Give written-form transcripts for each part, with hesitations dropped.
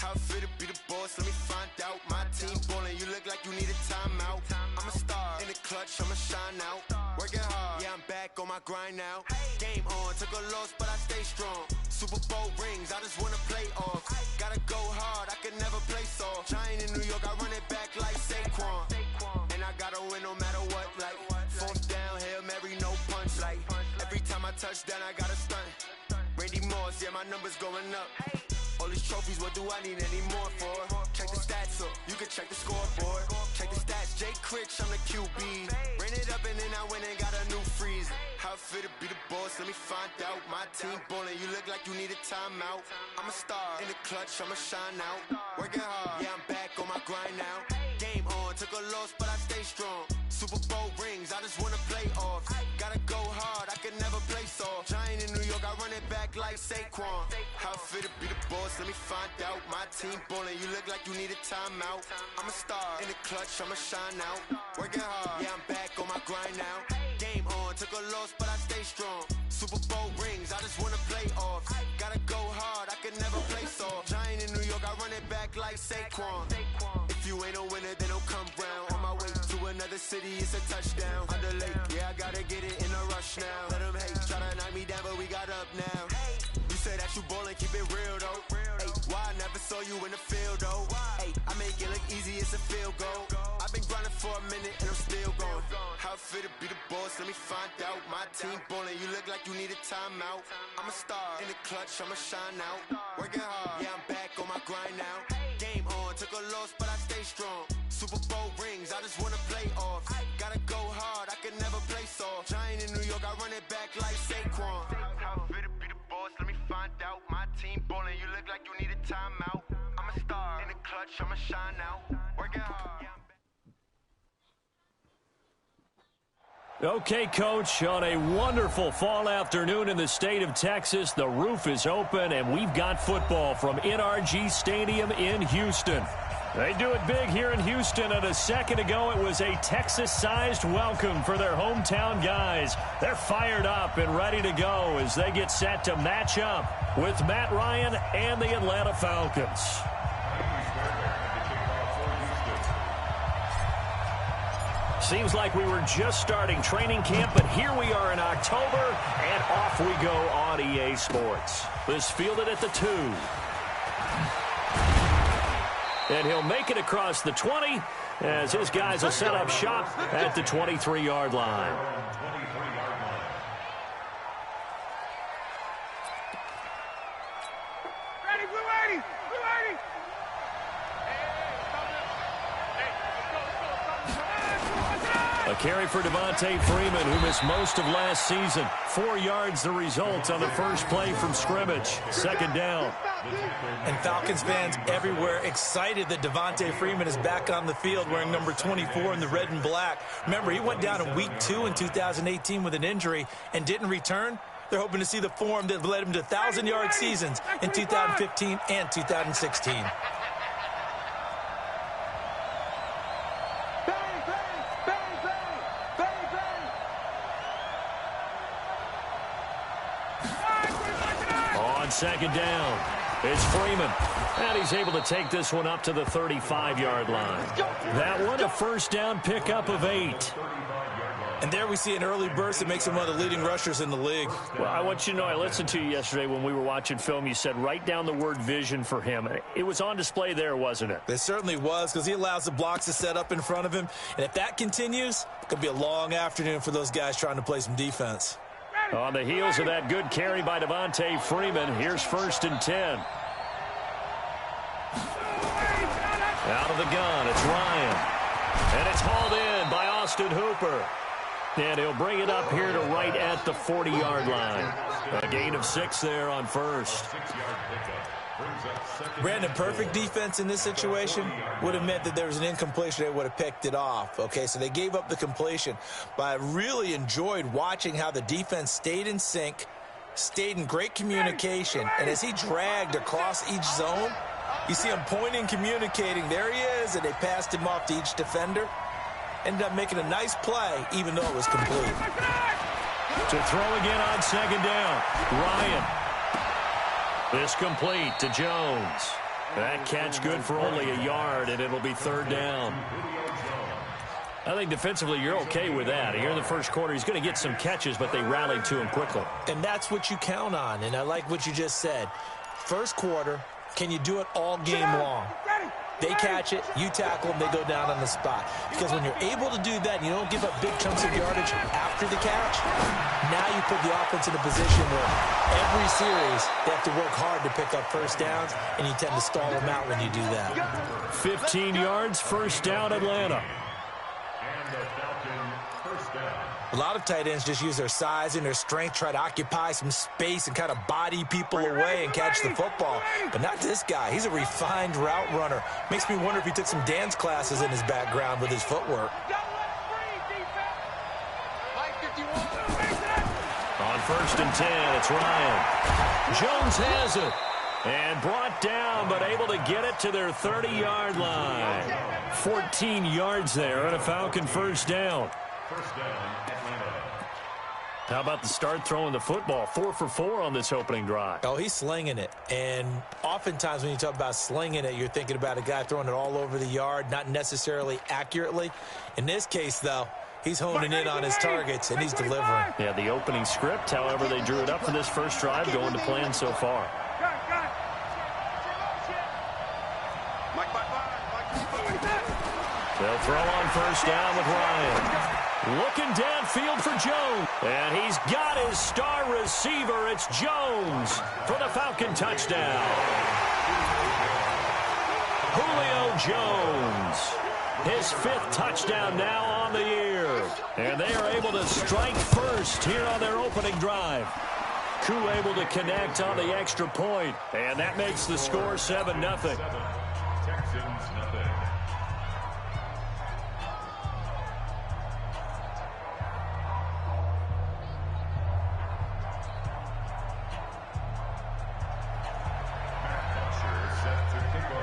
How I fit to be the boss, let me find out. My team ballin', you look like you need a timeout. I'm a star, in the clutch, I'ma shine out. Working hard, yeah, I'm back on my grind now. Game on, took a loss, but I stay strong. Super Bowl rings, I just wanna play off. Gotta go hard, I can never play soft. Giant in New York, I run it back like Saquon. And I gotta win no matter what, like fourth down, Hail Mary, no punch. Like every time I touch down, I gotta stunt. Randy Moss, yeah, my numbers going up. All these trophies, what do I need any more for? Check the stats up, you can check the scoreboard. Check the stats, Jay Critch, I'm the QB. Ran it up and then I went and got a new freeze. How I fit to be the boss, let me find out. My team ballin', you look like you need a timeout. I'm a star, in the clutch, I'ma shine out. Working hard, yeah, I'm back on my grind now. Game on, took a loss, but I stay strong. Super Bowl rings, I just wanna play off. Gotta go hard, I can never play soft. Giant in New York, I run it back like Saquon. How I fit to be the boss, let me find out. My team ballin', you look like you need a timeout. I'm a star, in the clutch, I'ma shine out. Working hard, yeah, I'm back on my grind now. Game on, took a loss, but I stay strong. Super Bowl rings, I just wanna play off. Gotta go hard, I can never play soft. Giant in New York, I run it back like Saquon. If you ain't a winner, then don't come round. On my way to another city, it's a touchdown. Under lake, yeah, I gotta get it in a rush now. Let them hate, try to knock me down, but we got up now. You say that you ballin', keep it real though. Hey, why I never saw you in the field though? Hey, I make it look easy, it's a field goal. I've been grinding for a minute and I'm still going. How I fit to be the boss, let me find out. My team ballin', you look like you need a timeout. I'm a star, in the clutch, I'ma shine out. Working hard, yeah, I'm back on my grind now. Game on, took a loss, but I stay strong. Super Bowl rings, I just wanna play off. Gotta go hard, I can never play soft. Giant in New York, I run it back like Saquon. How I fit to be the boss, let me find out. My team ballin', you look like you need a timeout. I'm a star, in the clutch, I'ma shine out. Working hard. Okay, Coach, on a wonderful fall afternoon in the state of Texas, the roof is open, and we've got football from NRG Stadium in Houston. They do it big here in Houston, and a second ago it was a Texas-sized welcome for their hometown guys. They're fired up and ready to go as they get set to match up with Matt Ryan and the Atlanta Falcons. Seems like we were just starting training camp, but here we are in October, and off we go on EA Sports. This fielded at the 2. And he'll make it across the 20 as his guys will set up shop at the 23-yard line. A carry for Devontae Freeman, who missed most of last season. 4 yards the result on the first play from scrimmage. Second down. And Falcons fans everywhere excited that Devontae Freeman is back on the field wearing number 24 in the red and black. Remember, he went down in week 2 in 2018 with an injury and didn't return. They're hoping to see the form that led him to 1,000-yard seasons in 2015 and 2016. Second down. It's Freeman. And he's able to take this one up to the 35-yard line. That one a first down pickup of 8. And there we see an early burst that makes him one of the leading rushers in the league. Well, I want you to know, I listened to you yesterday when we were watching film. You said write down the word vision for him. It was on display there, wasn't it? It certainly was, because he allows the blocks to set up in front of him. And if that continues, it could be a long afternoon for those guys trying to play some defense. On the heels of that good carry by Devontae Freeman, here's 1st and 10. Out of the gun, it's Ryan. And it's hauled in by Austin Hooper. And he'll bring it up here to right at the 40-yard line. A gain of 6 there on first. Brandon, perfect defense in this situation would have meant that there was an incompletion. They would have picked it off. Okay, so they gave up the completion. But I really enjoyed watching how the defense stayed in sync, stayed in great communication. And as he dragged across each zone, you see him pointing, communicating. There he is, and they passed him off to each defender. Ended up making a nice play, even though it was complete. To throw again on second down, Ryan. This complete to Jones. That catch good for only a yard, and it'll be third down. I think defensively you're okay with that. Here in the first quarter, he's going to get some catches, but they rallied to him quickly. And that's what you count on, and I like what you just said. First quarter, can you do it all game long? They catch it, you tackle them, they go down on the spot. Because when you're able to do that and you don't give up big chunks of yardage after the catch, now you put the offense in a position where every series they have to work hard to pick up first downs, and you tend to stall them out when you do that. 15 yards, first down, Atlanta. A lot of tight ends just use their size and their strength, try to occupy some space and kind of body people away and catch the football. But not this guy. He's a refined route runner. Makes me wonder if he took some dance classes in his background with his footwork. On 1st and 10, it's Ryan. Jones has it. And brought down, but able to get it to their 30-yard line. 14 yards there and a Falcon first down. How about the start throwing the football? 4 for 4 on this opening drive. Oh, he's slinging it. And oftentimes when you talk about slinging it, you're thinking about a guy throwing it all over the yard, not necessarily accurately. In this case, though, he's honing in on his targets, and he's delivering. Yeah, the opening script, however, they drew it up for this first drive, going to plan so far. They'll throw on first down with Ryan. Looking downfield for Jones. And he's got his star receiver. It's Jones for the Falcon touchdown. Julio Jones. His 5th touchdown now on the year. And they are able to strike first here on their opening drive. Koo able to connect on the extra point. And that makes the score 7-0. Texans, nothing.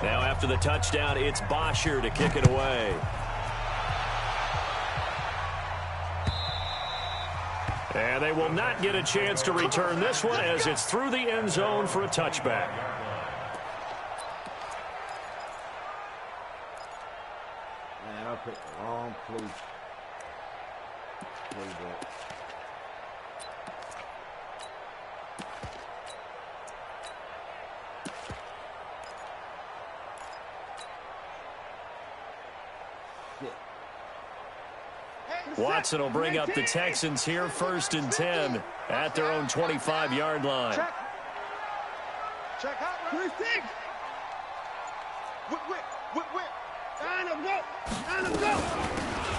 Now after the touchdown, it's Bosher to kick it away. And they will not get a chance to return this one as it's through the end zone for a touchback. Man, I picked the wrong play. Watson will bring up the Texans here, 1st and 10 at their own 25-yard line. Check out.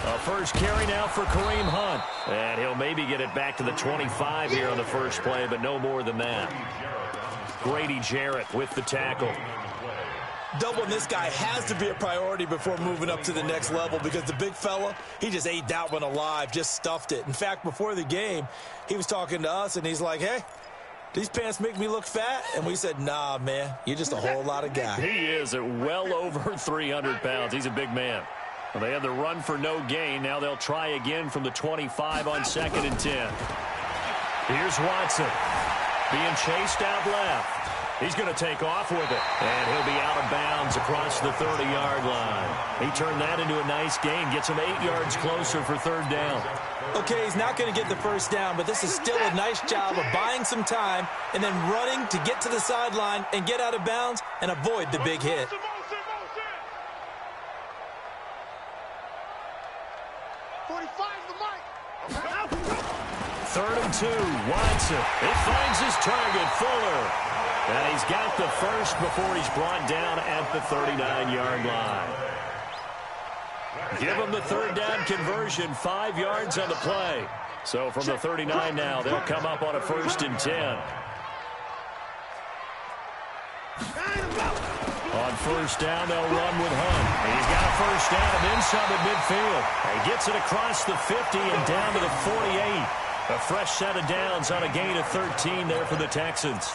A first carry now for Kareem Hunt. And he'll maybe get it back to the 25 here on the first play, but no more than that. Grady Jarrett with the tackle. Doubling this guy has to be a priority before moving up to the next level, because the big fella, he just ate that one alive, just stuffed it. In fact, before the game, he was talking to us, and he's like, hey, these pants make me look fat? And we said, nah, man, you're just a whole lot of guy. He is at well over 300 pounds. He's a big man. Well, they had the run for no gain. Now they'll try again from the 25 on 2nd and 10. Here's Watson being chased out left. He's going to take off with it, and he'll be out of bounds across the 30-yard line. He turned that into a nice gain, gets him 8 yards closer for 3rd down. Okay, he's not going to get the first down, but this is still a nice job of buying some time and then running to get to the sideline and get out of bounds and avoid the big hit. Third and 2, Watson. He finds his target, Fuller. And he's got the first before he's brought down at the 39-yard line. Give him the 3rd down conversion, 5 yards on the play. So from the 39 now, they'll come up on a 1st and 10. On 1st down, they'll run with Hunt. He's got a first down and then some at midfield. He gets it across the 50 and down to the 48. A fresh set of downs on a gain of 13 there for the Texans.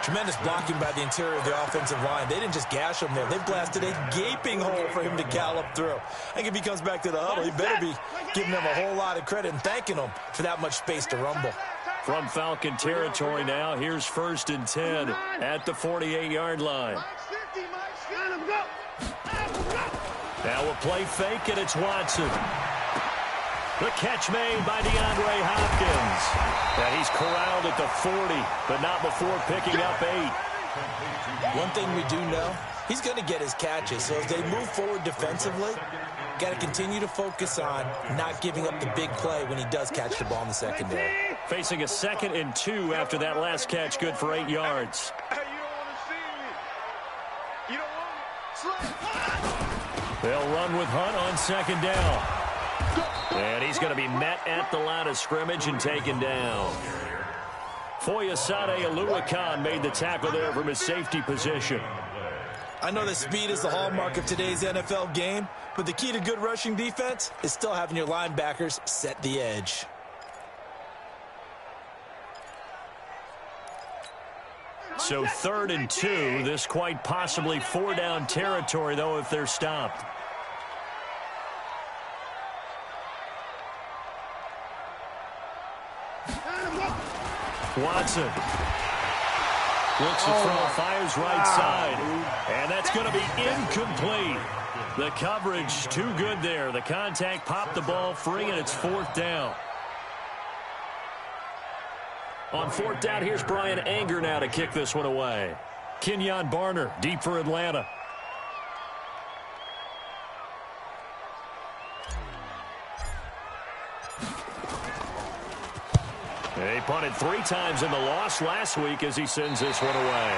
Tremendous blocking by the interior of the offensive line. They didn't just gash him there. They blasted a gaping hole for him to gallop through. I think if he comes back to the huddle, he better be giving them a whole lot of credit and thanking them for that much space to rumble. From Falcon territory now, here's 1st and 10 at the 48-yard line. Now a play fake, and it's Watson. The catch made by DeAndre Hopkins. And he's corralled at the 40, but not before picking up 8. One thing we do know, he's going to get his catches. So as they move forward defensively, got to continue to focus on not giving up the big play when he does catch the ball in the secondary. Facing a 2nd and 2 after that last catch, good for 8 yards. They'll run with Hunt on 2nd down. And he's going to be met at the line of scrimmage and taken down. Foyesade Oluwakan made the tackle there from his safety position. I know that speed is the hallmark of today's NFL game, but the key to good rushing defense is still having your linebackers set the edge. So 3rd and 2, this quite possibly 4-down territory, though, if they're stopped. Watson looks to throw, fires right side, and that's going to be incomplete. The coverage too good there. The contact popped the ball free, and it's 4th down. On 4th down, here's Brian Anger now to kick this one away. Kenyon Barner, deep for Atlanta. He punted 3 times in the loss last week as he sends this one away.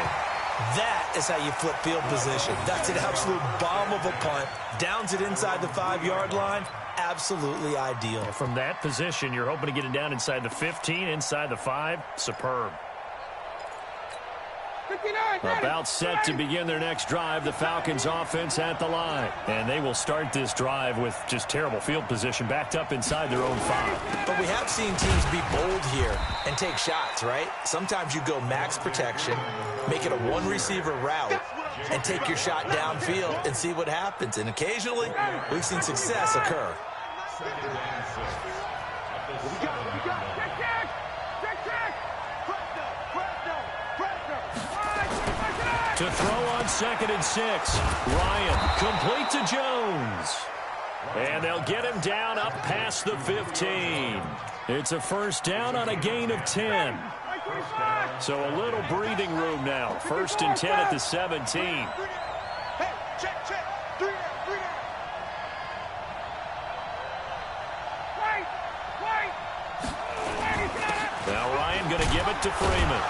That is how you flip field position. That's an absolute bomb of a punt. Downs it inside the 5-yard line. Absolutely ideal. From that position, you're hoping to get it down inside the 15, inside the 5. Superb. About set to begin their next drive, the Falcons offense at the line. And they will start this drive with just terrible field position, backed up inside their own 5. But we have seen teams be bold here and take shots, right? Sometimes you go max protection, make it a 1-receiver route, and take your shot downfield and see what happens. And occasionally, we've seen success occur. To throw on 2nd and 6. Ryan complete to Jones. And they'll get him down up past the 15. It's a 1st down on a gain of 10. So a little breathing room now. 1st and 10 at the 17. Now Ryan going to give it to Freeman.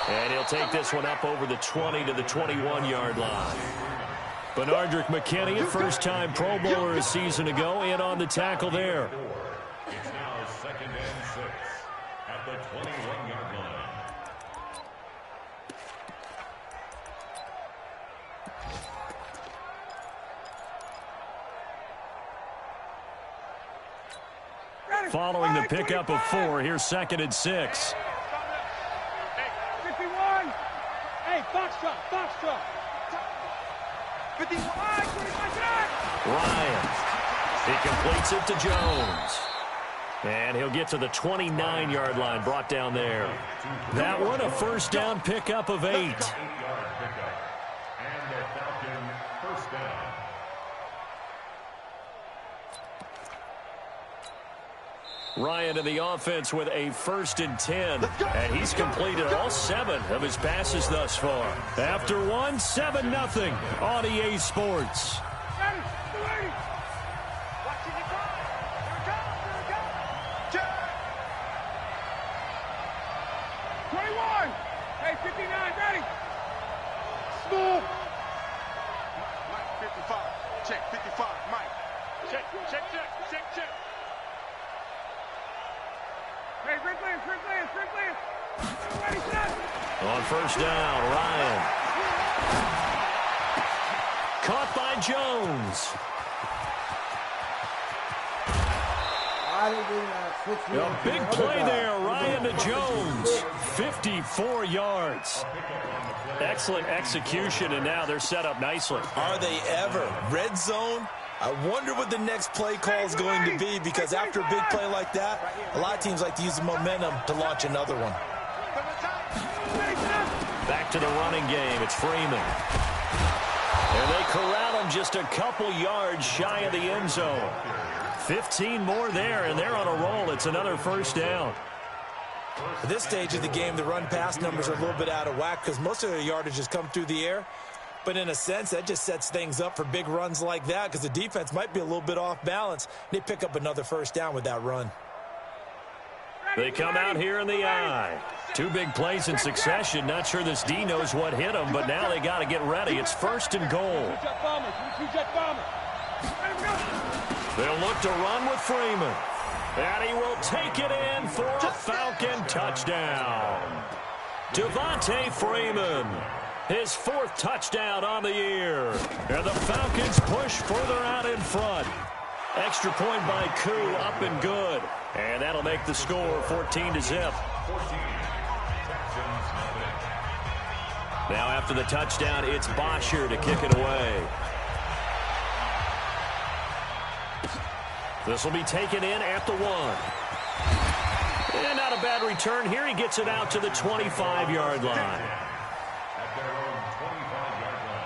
And he'll take this one up over the 20 to the 21-yard line. Benardrick McKinney, a first-time Pro Bowler a season ago, in on the tackle there. It's now 2nd and 6 at the 21-yard line. Following the pickup of 4, here's 2nd and 6. Foxtrot. 51. Ryan. He completes it to Jones. And he'll get to the 29-yard line, brought down there. That one, a 1st down pickup of 8. And the Falcon 1st down. Ryan in the offense with a 1st and 10. And he's completed all 7 of his passes thus far. After 1, 7-0 on EA Sports. Hey, 59, ready. Smooth. Mike, 55. Check, 55. Mike. Check. Hey, Rick Lance. Ready, set. On 1st down, Ryan. Caught by Jones. A big play there, Ryan to Jones. 54 yards. Excellent execution, and now they're set up nicely. Are they ever? Red zone, I wonder what the next play call is going to be, because after a big play like that, a lot of teams like to use the momentum to launch another one. Back to the running game. It's Freeman. And they corral him just a couple yards shy of the end zone. 15 more there, and they're on a roll. It's another first down. At this stage of the game, the run-pass numbers are a little bit out of whack because most of their yardage has come through the air. But in a sense, that just sets things up for big runs like that because the defense might be a little bit off balance. They pick up another first down with that run. They come out here in the eye. Two big plays in succession. Not sure this D knows what hit them, but now they got to get ready. It's first and goal. They'll look to run with Freeman. And he will take it in for a Falcon touchdown. Devontae Freeman, his fourth touchdown on the year. And the Falcons push further out in front. Extra point by Koo, up and good. And that'll make the score 14-0. Now after the touchdown, it's Bosher to kick it away. This will be taken in at the 1. And not a bad return here. He gets it out to the 25-yard line. At their own 25-yard line.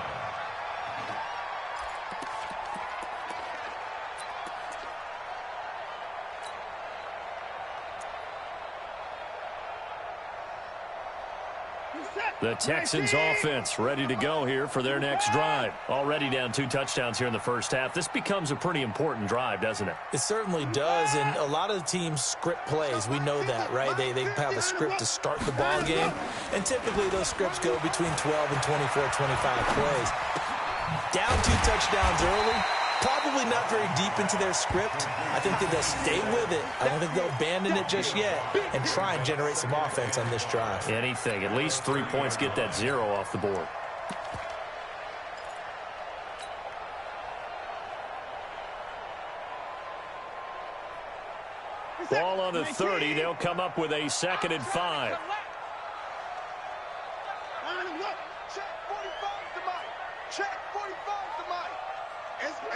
The Texans offense ready to go here for their next drive. Already down 2 touchdowns here in the first half. This becomes a pretty important drive, doesn't it? It certainly does, and a lot of the teams script plays. We know that, right? They have a script to start the ball game, and typically those scripts go between 12 and 24, 25 plays. Down 2 touchdowns early, probably not very deep into their script. I think that they'll stay with it. I don't think they'll abandon it just yet and try and generate some offense on this drive. Anything. At least 3 points. Get that 0 off the board. Ball on the 30. They'll come up with a 2nd and 5.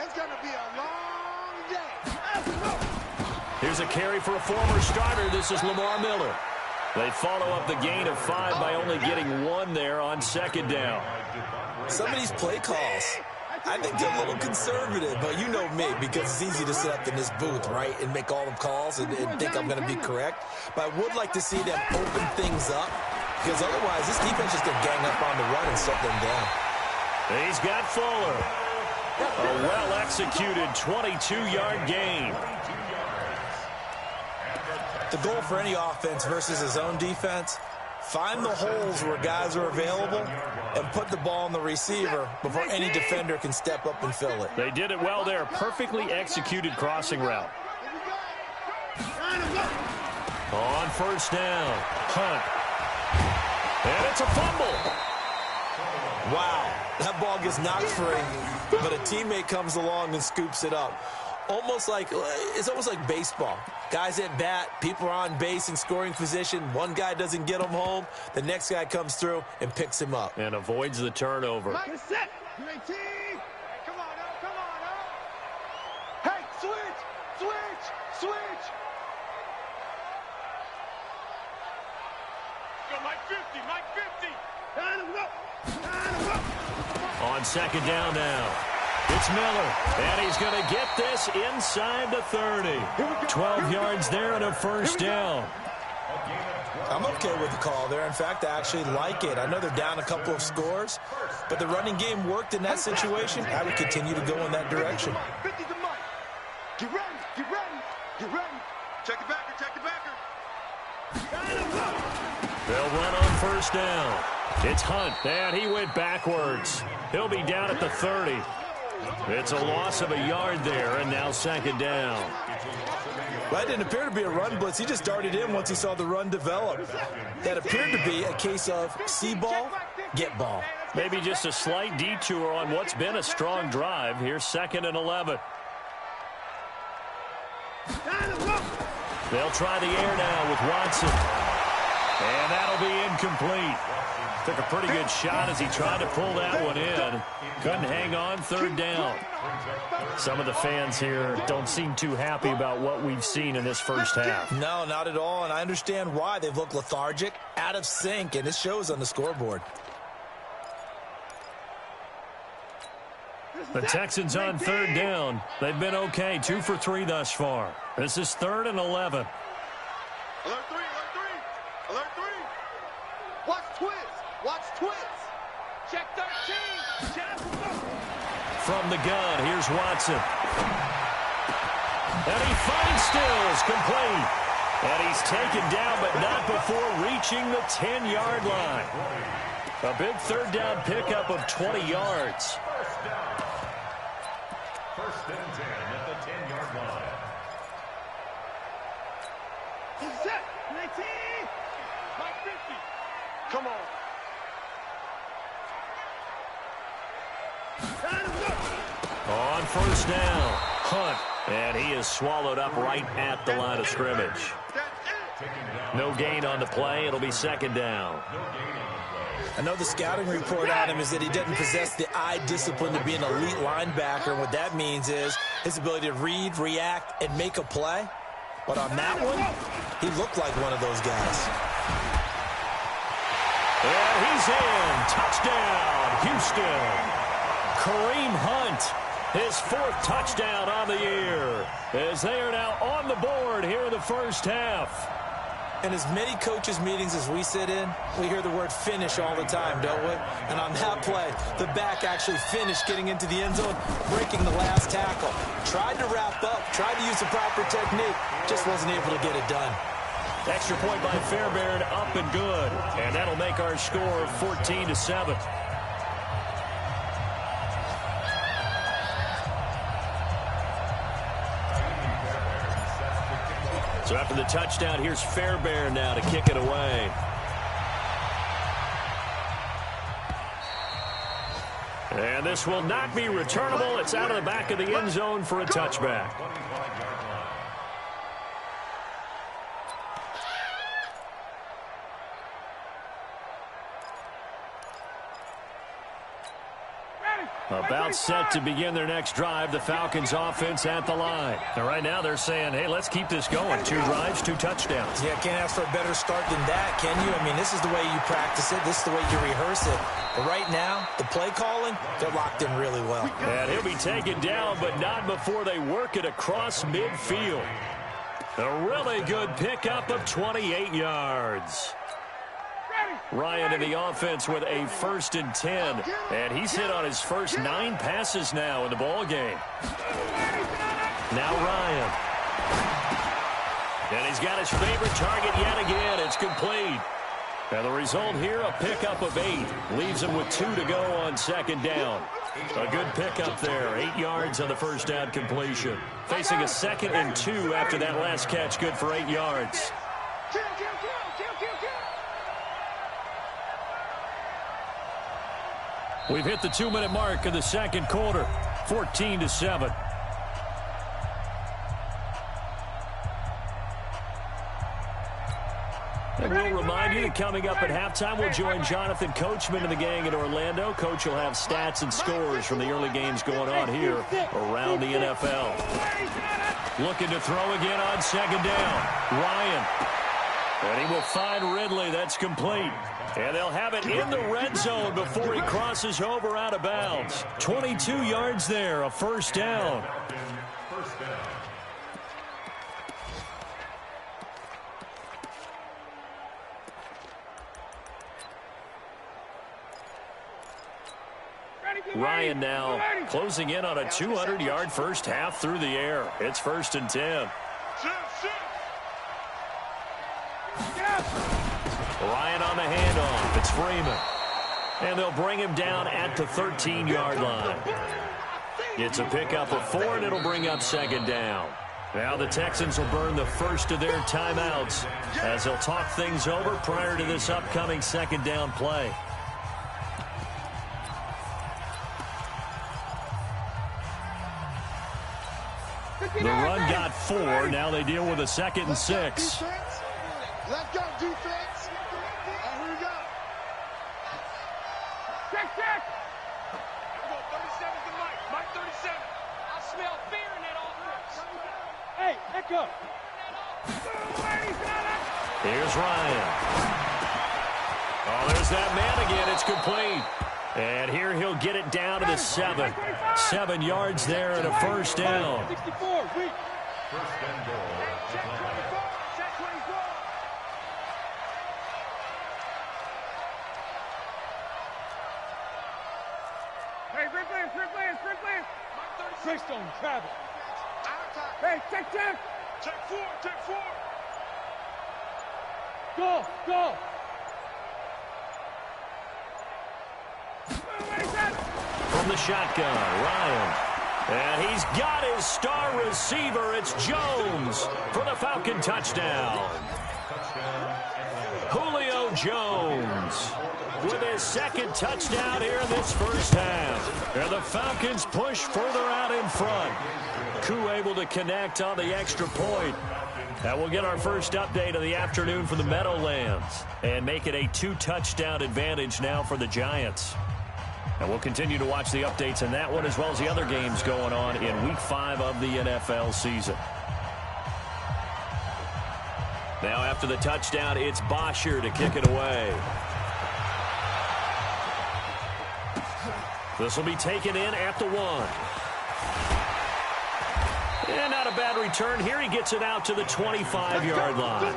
It's going to be a long day. Here's a carry for a former starter. This is Lamar Miller. They follow up the gain of 5 by only getting 1 there on 2nd down. Some of these play calls, I think they're a little conservative, but you know me, because it's easy to sit up in this booth, right, and make all the calls and think I'm going to be correct. But I would like to see them open things up, because otherwise this defense is going to gang up on the run and shut them down. He's got Fuller. A well-executed 22-yard gain. The goal for any offense versus his own defense, find the holes where guys are available and put the ball on the receiver before any defender can step up and fill it. They did it well there. Perfectly executed crossing route. On first down, Hunt. And it's a fumble. Wow, that ball gets knocked free, but a teammate comes along and scoops it up. It's almost like baseball. Guys at bat, people are on base in scoring position. One guy doesn't get him home. The next guy comes through and picks him up. And avoids the turnover. Get set. Come on now. Hey, switch. Go, Mike 50. On 2nd down now. It's Miller, and he's going to get this inside the 30. 12 yards there and a first down. I'm okay with the call there. In fact, I actually like it. I know they're down a couple of scores, but the running game worked in that situation. I would continue to go in that direction. 50 to Mike. Get ready. Check the backer. They'll run on first down. It's Hunt, and he went backwards. He'll be down at the 30. It's a loss of a yard there, and now 2nd down. That didn't appear to be a run blitz. He just darted in once he saw the run develop. That appeared to be a case of see ball, get ball. Maybe just a slight detour on what's been a strong drive. Here's 2nd and 11. They'll try the air now with Watson. And that'll be incomplete. Took a pretty good shot as he tried to pull that one in. Couldn't hang on, third down. Some of the fans here don't seem too happy about what we've seen in this first half. No, not at all, and I understand why. They've looked lethargic, out of sync, and it shows on the scoreboard. The Texans on third down. They've been okay, 2 for 3 thus far. This is 3rd and 11. Alert 3, alert 3, alert 3. Watch twist, watch twist. Check 13, check. From the gun, here's Watson. And he finds Stills, complete. And he's taken down, but not before reaching the 10-yard line. A big third down pickup of 20 yards. First and 10 at the 10-yard line. Set, 19, 50. Come on. On first down, Hunt. And he is swallowed up right at the line of scrimmage. No gain on the play. It'll be second down. I know the scouting report on him is that he doesn't possess the eye discipline to be an elite linebacker. What that means is his ability to read, react, and make a play. But on that one, he looked like one of those guys. And he's in. Touchdown, Houston. Kareem Hunt, his 4th touchdown on the year, as they are now on the board here in the first half. In as many coaches' meetings as we sit in, we hear the word finish all the time, don't we? And on that play, the back actually finished getting into the end zone, breaking the last tackle. Tried to wrap up, tried to use the proper technique, just wasn't able to get it done. Extra point by Fairbairn, up and good. And that'll make our score 14-7. So after the touchdown, here's Fairbairn now to kick it away. And this will not be returnable. It's out of the back of the end zone for a touchback. About set to begin their next drive. The Falcons offense at the line. And right now they're saying, hey, let's keep this going. 2 drives, 2 touchdowns. Yeah, can't ask for a better start than that, can you? I mean, this is the way you practice it. This is the way you rehearse it. But right now, the play calling, they're locked in really well. And he'll be taken down, but not before they work it across midfield. A really good pickup of 28 yards. Ryan in the offense with a 1st and 10. And he's hit on his first 9 passes now in the ball game. Now Ryan. And he's got his favorite target yet again. It's complete. And the result here, a pickup of 8. Leaves him with 2 to go on second down. A good pickup there. 8 yards on the first down completion. Facing a 2nd and 2 after that last catch. Good for 8 yards. We've hit the 2-minute mark of the second quarter, 14-7. And we'll remind you that coming up at halftime, we'll join Jonathan Coachman and the gang in Orlando. Coach will have stats and scores from the early games going on here around the NFL. Looking to throw again on second down. Ryan. And he will find Ridley. That's complete. And they'll have it in the red zone before he crosses over out of bounds. 22 yards there, a first down. Ryan now closing in on a 200-yard first half through the air. It's 1st and 10. Ryan on the handoff. It's Freeman. And they'll bring him down at the 13-yard line. It's a pickup of 4, and it'll bring up second down. Now the Texans will burn the first of their timeouts as they'll talk things over prior to this upcoming second down play. The run got 4. Now they deal with a 2nd and 6. Let's go, defense. Here we go. Check. I'm going 37 to Mike. Mike 37. I smell fear in that offense. Hey, Echo. Here's Ryan. Oh, there's that man again. It's complete. And here he'll get it down to the 7. 7 yards there and a first down. 64, weak. First and goal. Check 24. Check 24. Hey, sprint players. Six on travel. Hey, check. Check 4. Go. From the shotgun, Ryan. And he's got his star receiver. It's Jones for the Falcon touchdown. Julio Jones with his second touchdown here in this first half. And the Falcons push further out in front. Koo able to connect on the extra point. And we'll get our first update of the afternoon from the Meadowlands and make it a 2-touchdown advantage now for the Giants. And we'll continue to watch the updates in that one as well as the other games going on in Week 5 of the NFL season. Now after the touchdown, it's Bosher to kick it away. This will be taken in at the 1. And not a bad return here. He gets it out to the 25-yard line.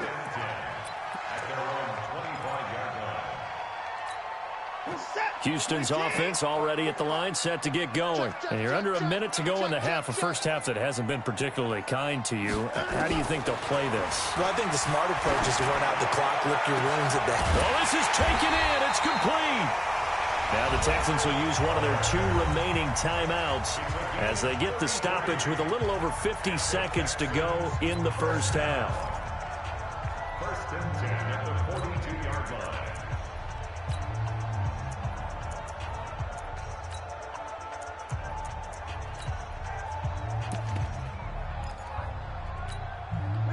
Houston's offense already at the line, set to get going. And you're under a minute to go in the half, a first half that hasn't been particularly kind to you. How do you think they'll play this? Well, I think the smart approach is to run out the clock, lick your wounds at that. Well, this is taken in. It's complete. Now the Texans will use one of their 2 remaining timeouts as they get the stoppage with a little over 50 seconds to go in the first half. First and 10 at the 42-yard line.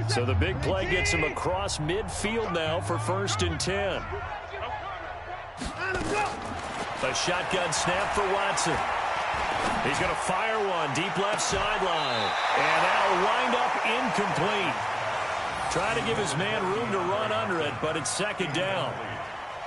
So the big play gets him across midfield now for first and 10. A shotgun snap for Watson. He's going to fire one deep left sideline. And that'll wind up incomplete. Trying to give his man room to run under it, but it's second down.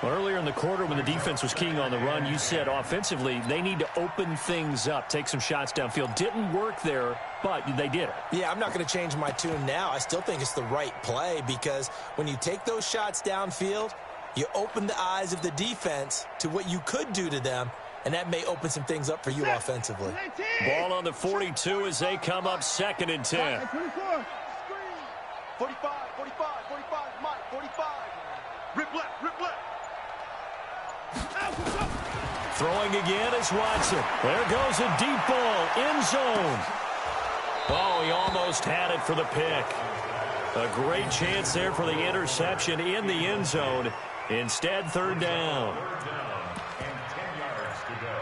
Well, earlier in the quarter when the defense was keying on the run, you said offensively they need to open things up, take some shots downfield. Didn't work there, but they did it. Yeah, I'm not going to change my tune now. I still think it's the right play because when you take those shots downfield, you open the eyes of the defense to what you could do to them, and that may open some things up for you offensively. Ball on the 42 as they come up second and 10. 45, Mike, 45. Rip left. Throwing again is Watson. There goes a deep ball, end zone. Oh, he almost had it for the pick. A great chance there for the interception in the end zone. Instead, third down. Third down and 10 yards to go.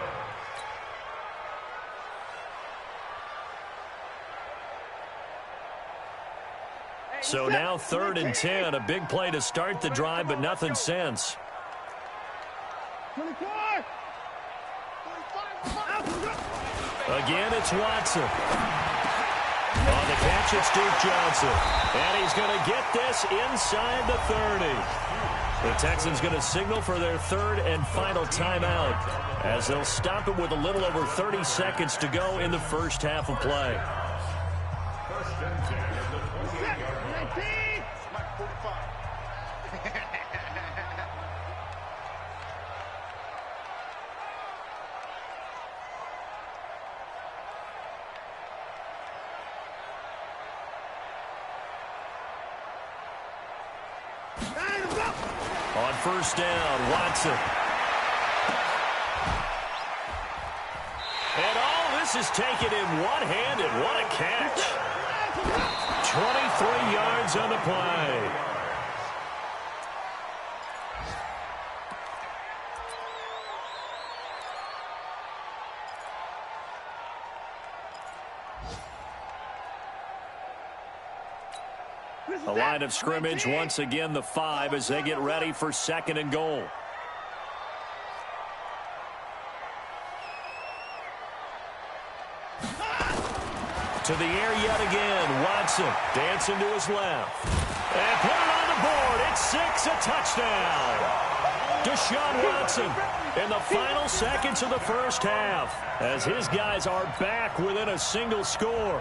So now third and 10. A big play to start the drive, but nothing since. 24. Again, it's Watson. On the catch, it's Duke Johnson. And he's going to get this inside the 30. The Texans going to signal for their third and final timeout as they'll stop it with a little over 30 seconds to go in the first half of play. First and 10 at the 28-yard line. 19. Mike, 45. On first down, Watson. And all this is taken in one-handed. What a catch. 23 yards on the play. A line of scrimmage, once again the 5 as they get ready for second and goal. To the air yet again. Watson dancing to his left. And put it on the board. It's 6, a touchdown. Deshaun Watson in the final seconds of the first half as his guys are back within a single score.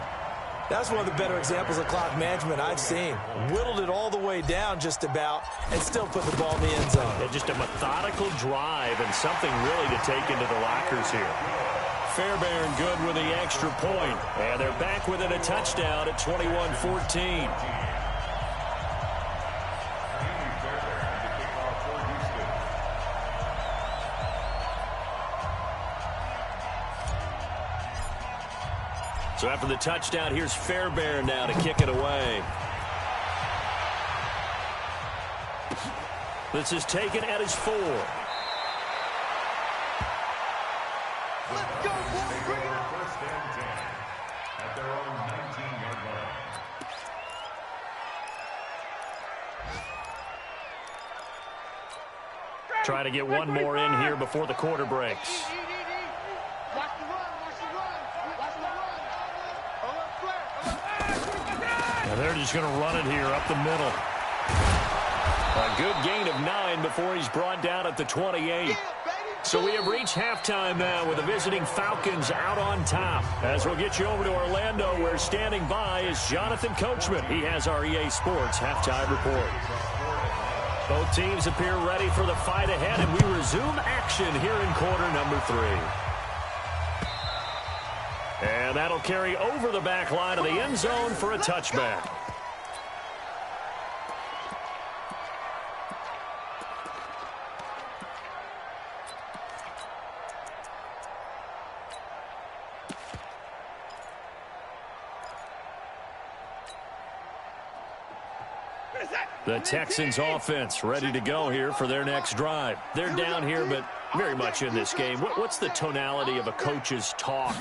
That's one of the better examples of clock management I've seen. Whittled it all the way down just about and still put the ball in the end zone. Yeah, just a methodical drive and something really to take into the lockers here. Fairbairn good with the extra point. And they're back within a touchdown at 21-14. So after the touchdown, here's Fairbairn now to kick it away. This is taken at his 4. Let's go, boys. Bring it up. First and 10 at their own 19-yard line. Try to get one more in here before the quarter breaks. Watch the run. Watch the run. Watch the run. Alert flare. And they're just going to run it here up the middle. A good gain of 9 before he's brought down at the 28. So we have reached halftime now with the visiting Falcons out on top. As we'll get you over to Orlando, where standing by is Jonathan Coachman. He has our EA Sports halftime report. Both teams appear ready for the fight ahead, and we resume action here in quarter number 3. And that'll carry over the back line of the end zone for a touchback. The Texans offense ready to go here for their next drive. They're down here, but very much in this game. What's the tonality of a coach's talk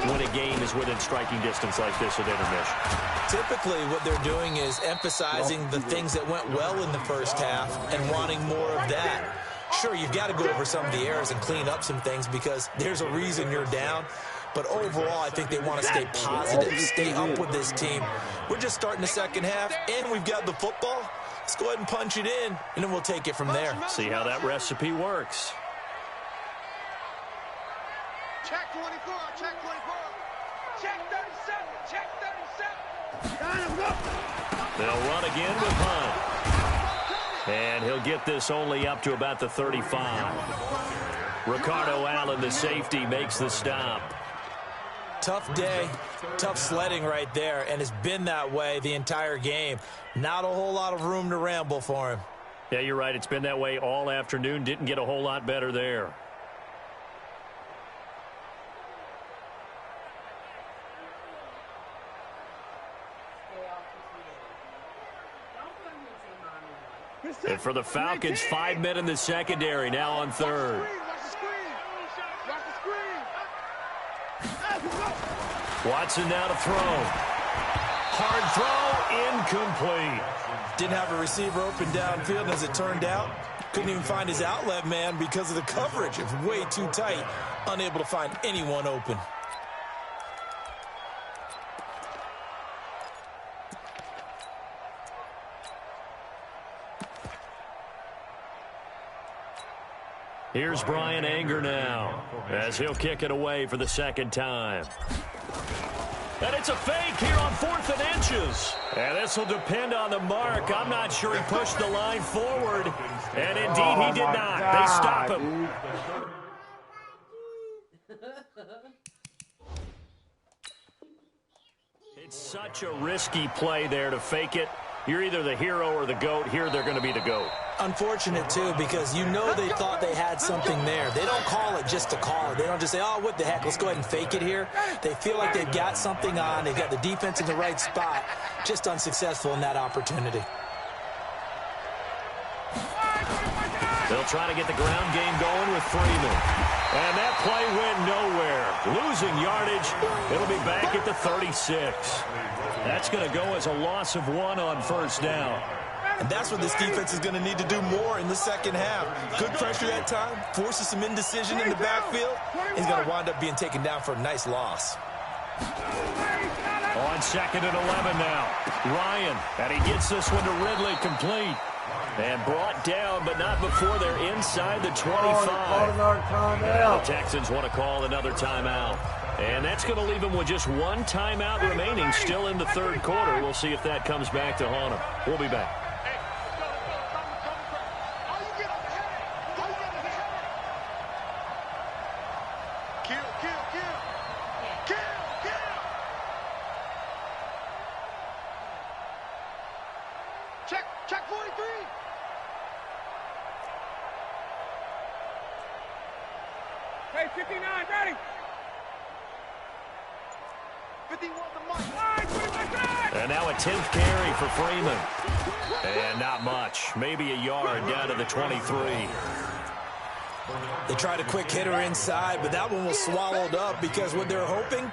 when a game is within striking distance like this at intermission? Typically, what they're doing is emphasizing the things that went well in the first half and wanting more of that. Sure, you've got to go over some of the errors and clean up some things because there's a reason you're down. But overall, I think they want to stay positive, stay up with this team. We're just starting the second half, and we've got the football. Let's go ahead and punch it in, and then we'll take it from there. See how that recipe works. Check 24. Check 24. Check 37. Check 37. They'll run again with Hunt. And he'll get this only up to about the 35. Ricardo Allen, the safety, makes the stop. Tough day, tough sledding right there, and it's been that way the entire game. Not a whole lot of room to ramble for him. Yeah, you're right. It's been that way all afternoon. Didn't get a whole lot better there. And for the Falcons, 5 men in the secondary, now on third. Watch the screen. Watch the screen. Watson now to throw. Hard throw, incomplete. Didn't have a receiver open downfield, and as it turned out, couldn't even find his outlet man because of the coverage. It was way too tight, unable to find anyone open. Here's Brian Anger now as he'll kick it away for the second time. And it's a fake here on 4th and inches. And this will depend on the mark. I'm not sure he pushed the line forward. And indeed he did not. They stop him. It's such a risky play there to fake it. You're either the hero or the GOAT. Here they're going to be the GOAT. Unfortunate, too, because you know they thought they had something there. They don't call it just to call it. They don't just say, oh, what the heck, let's go ahead and fake it here. They feel like they've got something on. They've got the defense in the right spot. Just unsuccessful in that opportunity. They'll try to get the ground game going with Freeman. And that play went nowhere. Losing yardage. It'll be back at the 36. That's going to go as a loss of 1 on first down. And that's what this defense is going to need to do more in the second half. Good pressure that time, forces some indecision in the backfield. He's going to wind up being taken down for a nice loss. On 2nd and 11 now. Ryan, and he gets this one to Ridley, complete. And brought down, but not before they're inside the 25. The Texans want to call another timeout. And that's going to leave them with just one timeout remaining still in the third quarter. We'll see if that comes back to haunt them. We'll be back. Check 43. Hey, 59, ready. 51 the mark. And now a 10th carry for Freeman. And not much. Maybe a yard down to the 23. They tried a quick hitter inside, but that one was swallowed up because what they're hoping,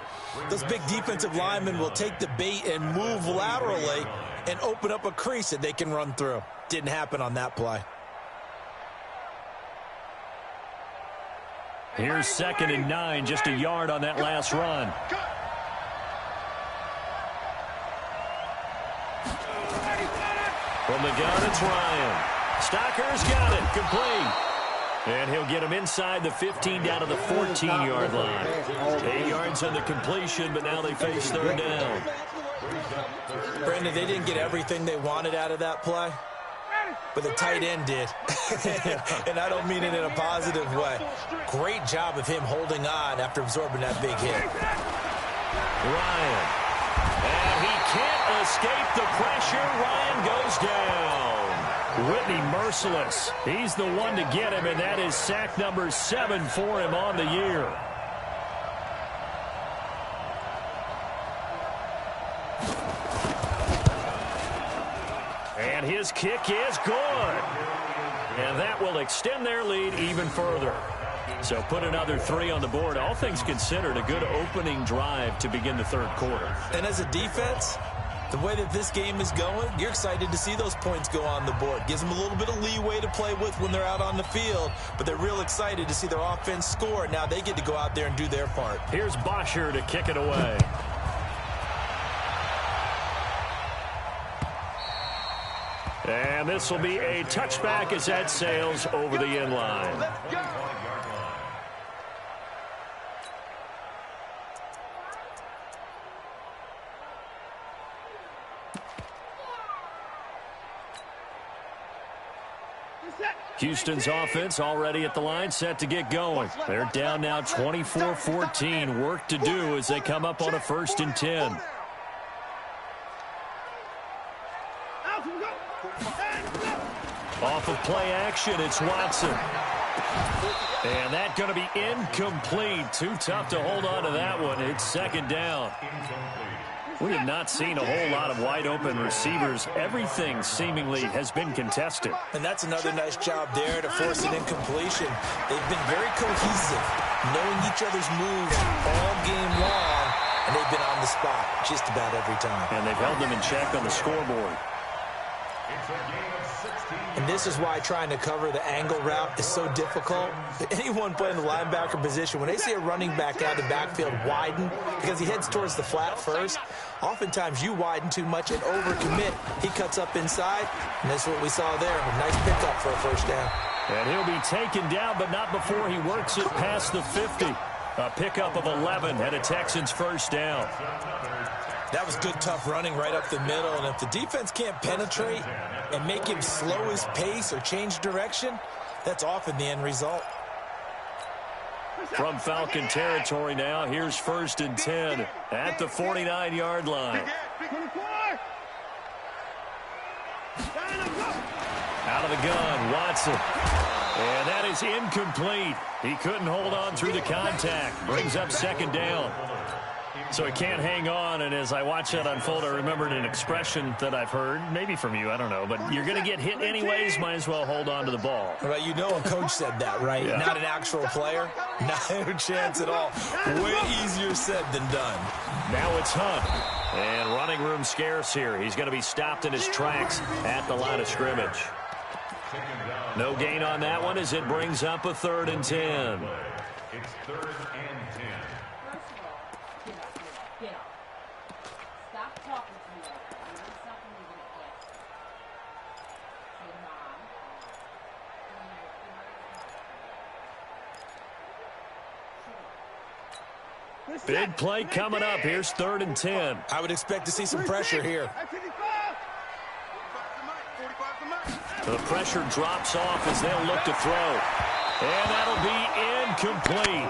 those big defensive linemen will take the bait and move laterally and open up a crease that they can run through. Didn't happen on that play. Here's 2nd and 9, just a yard on that last run. From the gun, it's Ryan. Stocker's got it, complete. And he'll get him inside the 15 down to the 14-yard line. 8 yards on the completion, but now they face third down. Brandon, they didn't get everything they wanted out of that play, but the tight end did. And I don't mean it in a positive way. Great job of him holding on after absorbing that big hit. Ryan. And he can't escape the pressure. Ryan goes down. Whitney merciless. He's the one to get him, and that is sack number 7 for him on the year. And his kick is good. And that will extend their lead even further. So put another 3 on the board. All things considered, a good opening drive to begin the third quarter. And as a defense, the way that this game is going, you're excited to see those points go on the board. Gives them a little bit of leeway to play with when they're out on the field, but they're real excited to see their offense score. Now they get to go out there and do their part. Here's Bosher to kick it away. And this will be a touchback as that sails over the end line. Houston's offense already at the line, set to get going. They're down now 24-14. Work to do as they come up on a 1st and 10. Off of play action, it's Watson. And that's going to be incomplete. Too tough to hold on to that one. It's 2nd down. We have not seen a whole lot of wide-open receivers. Everything seemingly has been contested. And that's another nice job there to force an incompletion. They've been very cohesive, knowing each other's moves all game long, and they've been on the spot just about every time. And they've held them in check on the scoreboard. And this is why trying to cover the angle route is so difficult. Anyone playing the linebacker position, when they see a running back out of the backfield widen because he heads towards the flat first, oftentimes you widen too much and overcommit. He cuts up inside, and that's what we saw there. A nice pickup for a 1st down. And he'll be taken down, but not before he works it past the 50. A pickup of 11 and a Texans 1st down. That was good, tough running right up the middle. And if the defense can't penetrate and make him slow his pace or change direction, that's often the end result. From Falcon territory now, here's 1st and 10 at the 49-yard line. Out of the gun, Watson. And that is incomplete. He couldn't hold on through the contact. Brings up 2nd down. So he can't hang on, and as I watch that unfold, I remembered an expression that I've heard, maybe from you, I don't know, but you're going to get hit anyways, might as well hold on to the ball. Well, you know a coach said that, right? Yeah. Not an actual player. No chance at all. Way easier said than done. Now it's Hunt, and running room scarce here. He's going to be stopped in his tracks at the line of scrimmage. No gain on that one as it brings up a 3rd and 10. It's 3rd and 10. Get up. Stop talking to me. You need something you're going to ask. Say, Mom. Big play coming up. Here's 3rd and 10. I would expect to see some pressure here. The pressure drops off as they'll look to throw. And that'll be incomplete.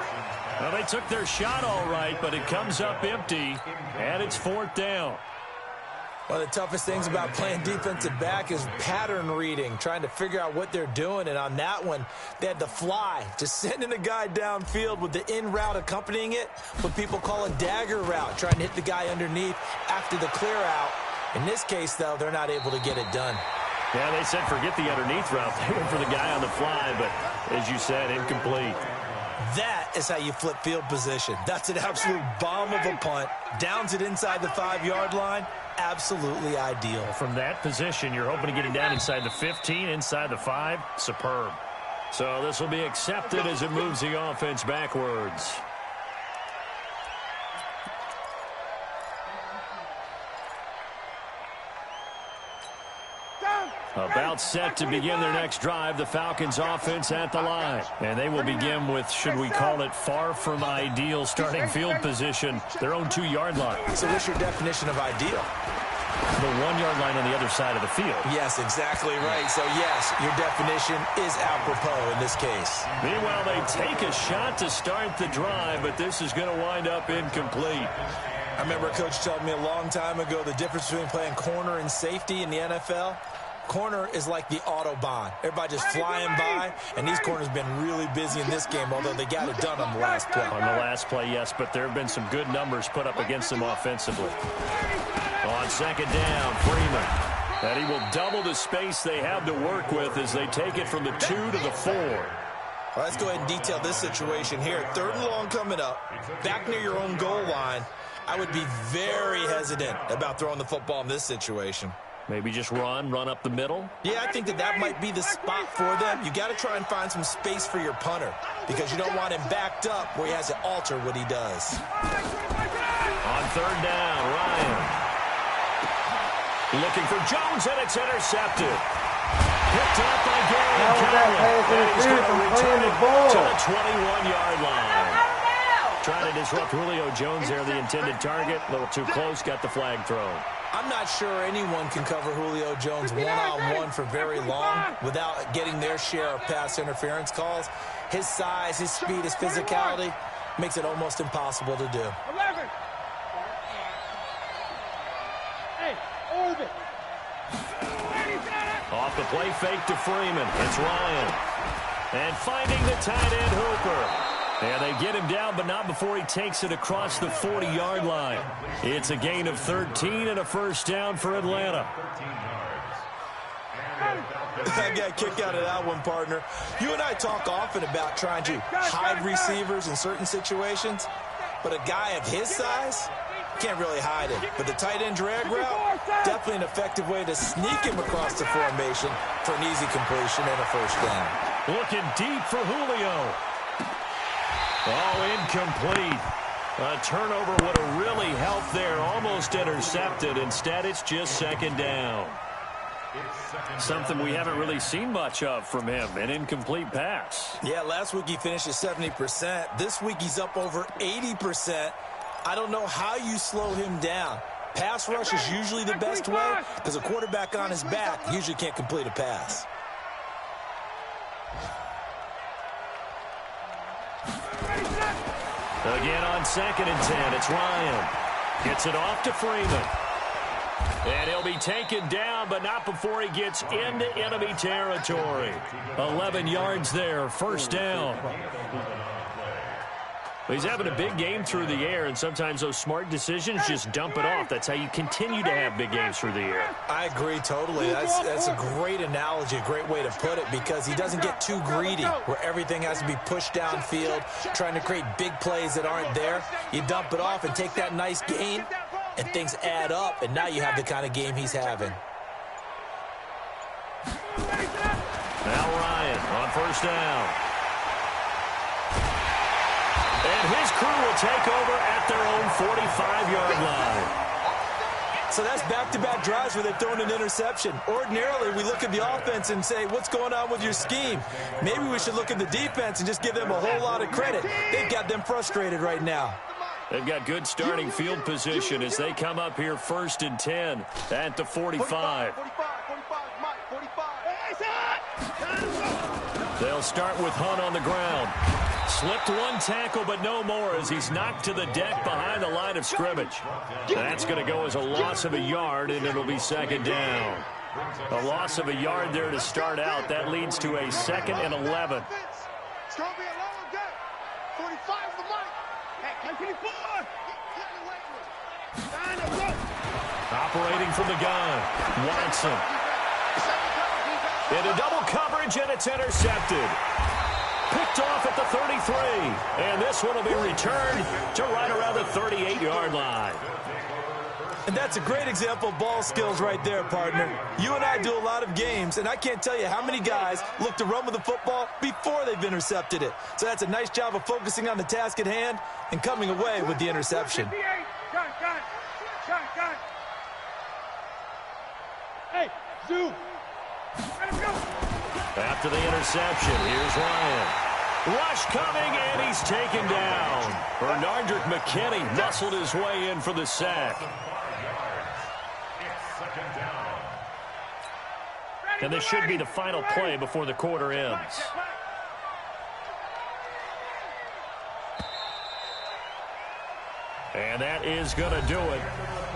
Well, they took their shot all right, but it comes up empty, and it's 4th down. One of the toughest things about playing defensive back is pattern reading, trying to figure out what they're doing. And on that one, they had the fly, just sending a guy downfield with the in route accompanying it, what people call a dagger route, trying to hit the guy underneath after the clear out. In this case, though, they're not able to get it done. Yeah, they said forget the underneath route. They went for the guy on the fly, but as you said, incomplete. That is how you flip field position. That's an absolute bomb of a punt. Downs it inside the 5-yard line. Absolutely ideal. From that position, you're hoping to get it down inside the 15, inside the 5. Superb. So this will be accepted as it moves the offense backwards. About set to begin their next drive, the Falcons offense at the line. And they will begin with, should we call it, far from ideal starting field position, their own 2-yard line. So what's your definition of ideal? The 1-yard line on the other side of the field. Yes, exactly right. So, yes, your definition is apropos in this case. Meanwhile, they take a shot to start the drive, but this is going to wind up incomplete. I remember a coach telling me a long time ago the difference between playing corner and safety in the NFL. Corner is like the Autobahn. Everybody just flying by, and these corners have been really busy in this game, although they got it done on the last play. On the last play, yes, but there have been some good numbers put up against them offensively. On 2nd down, Freeman. And he will double the space they have to work with as they take it from the 2 to the 4. Well, let's go ahead and detail this situation here. 3rd and long coming up, back near your own goal line. I would be very hesitant about throwing the football in this situation. Maybe just run up the middle? Yeah, I think that might be the spot for them. You got to try and find some space for your punter because you don't want him backed up where he has to alter what he does. On 3rd down, Ryan. Looking for Jones, and it's intercepted. Picked up by Gary Cowell. And he's going to return it to the 21-yard line. Trying to disrupt Julio Jones there, the intended target. A little too close, got the flag thrown. I'm not sure anyone can cover Julio Jones one-on-one for very long without getting their share of pass interference calls. His size, his speed, his physicality makes it almost impossible to do. 11. Hey, hold it. Off the play fake to Freeman. It's Ryan. And finding the tight end Hooper. And they get him down, but not before he takes it across the 40-yard line. It's a gain of 13 and a 1st down for Atlanta. I got a kick out of that one, partner. You and I talk often about trying to hide receivers in certain situations, but a guy of his size can't really hide it. But the tight end drag route, definitely an effective way to sneak him across the formation for an easy completion and a 1st down. Looking deep for Julio. Oh, incomplete. A turnover would have really helped there. Almost intercepted. Instead, it's just 2nd down. Something we haven't really seen much of from him, an incomplete pass. Yeah, last week he finished at 70%. This week he's up over 80%. I don't know how you slow him down. Pass rush is usually the best way because a quarterback on his back usually can't complete a pass. Again on 2nd and 10, it's Ryan. Gets it off to Freeman. And he'll be taken down, but not before he gets into enemy territory. 11 yards there, 1st down. He's having a big game through the air, and sometimes those smart decisions just dump it off. That's how you continue to have big games through the air. I agree totally. That's a great analogy, a great way to put it, because he doesn't get too greedy where everything has to be pushed downfield, trying to create big plays that aren't there. You dump it off and take that nice gain, and things add up, and now you have the kind of game he's having. Now Ryan on 1st down. And his crew will take over at their own 45-yard line. So that's back-to-back drives where they've thrown an interception. Ordinarily, we look at the offense and say, what's going on with your scheme? Maybe we should look at the defense and just give them a whole lot of credit. They've got them frustrated right now. They've got good starting field position as they come up here 1st and 10 at the 45. They'll start with Hunt on the ground. Slipped one tackle, but no more as he's knocked to the deck behind the line of scrimmage. That's going to go as a loss of a yard, and it'll be 2nd down. A loss of a yard there to start out. That leads to a 2nd and 11. It's going to be a long day. 45 for Mike. Hey, 54. Operating from the gun, Watson. Into double coverage, and it's intercepted. Picked off at the 33, and this one will be returned to right around the 38-yard line. And that's a great example of ball skills right there, partner. You and I do a lot of games, and I can't tell you how many guys look to run with the football before they've intercepted it. So that's a nice job of focusing on the task at hand and coming away with the interception. Hey, Zoo. After the interception, here's Ryan. Rush coming, and he's taken down. Bernardrick McKinney muscled his way in for the sack. And this should be the final play before the quarter ends. And that is going to do it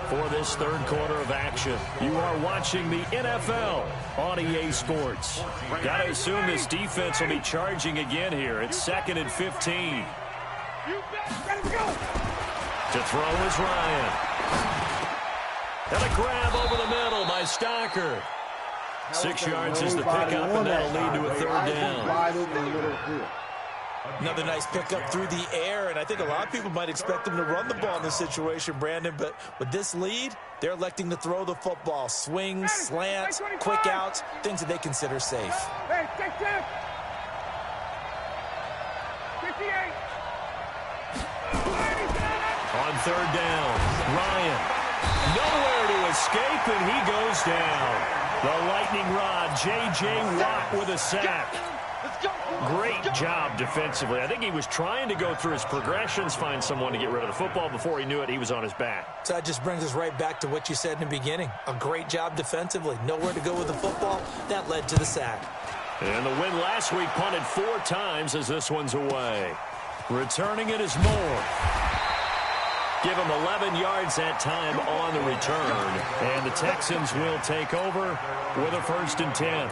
for this 3rd quarter of action. You are watching the NFL on EA Sports. Got to assume this defense will be charging again here. It's 2nd and 15. To throw is Ryan. And a grab over the middle by Stocker. 6 yards is the pickup, and that'll lead to a 3rd down. Another nice pickup through the air, and I think a lot of people might expect them to run the ball in this situation, Brandon, but with this lead, they're electing to throw the football. Swings, slants, quick outs, things that they consider safe. Hey, take that. 58. On 3rd down, Ryan. Nowhere to escape, and he goes down. The lightning rod, J.J. Watt with a sack. Great job defensively. I think he was trying to go through his progressions, find someone to get rid of the football. Before he knew it, he was on his back. So that just brings us right back to what you said in the beginning. A great job defensively. Nowhere to go with the football. That led to the sack. And the win last week punted 4 times as this one's away. Returning it is Moore. Give him 11 yards that time on the return. And the Texans will take over with a 1st and 10.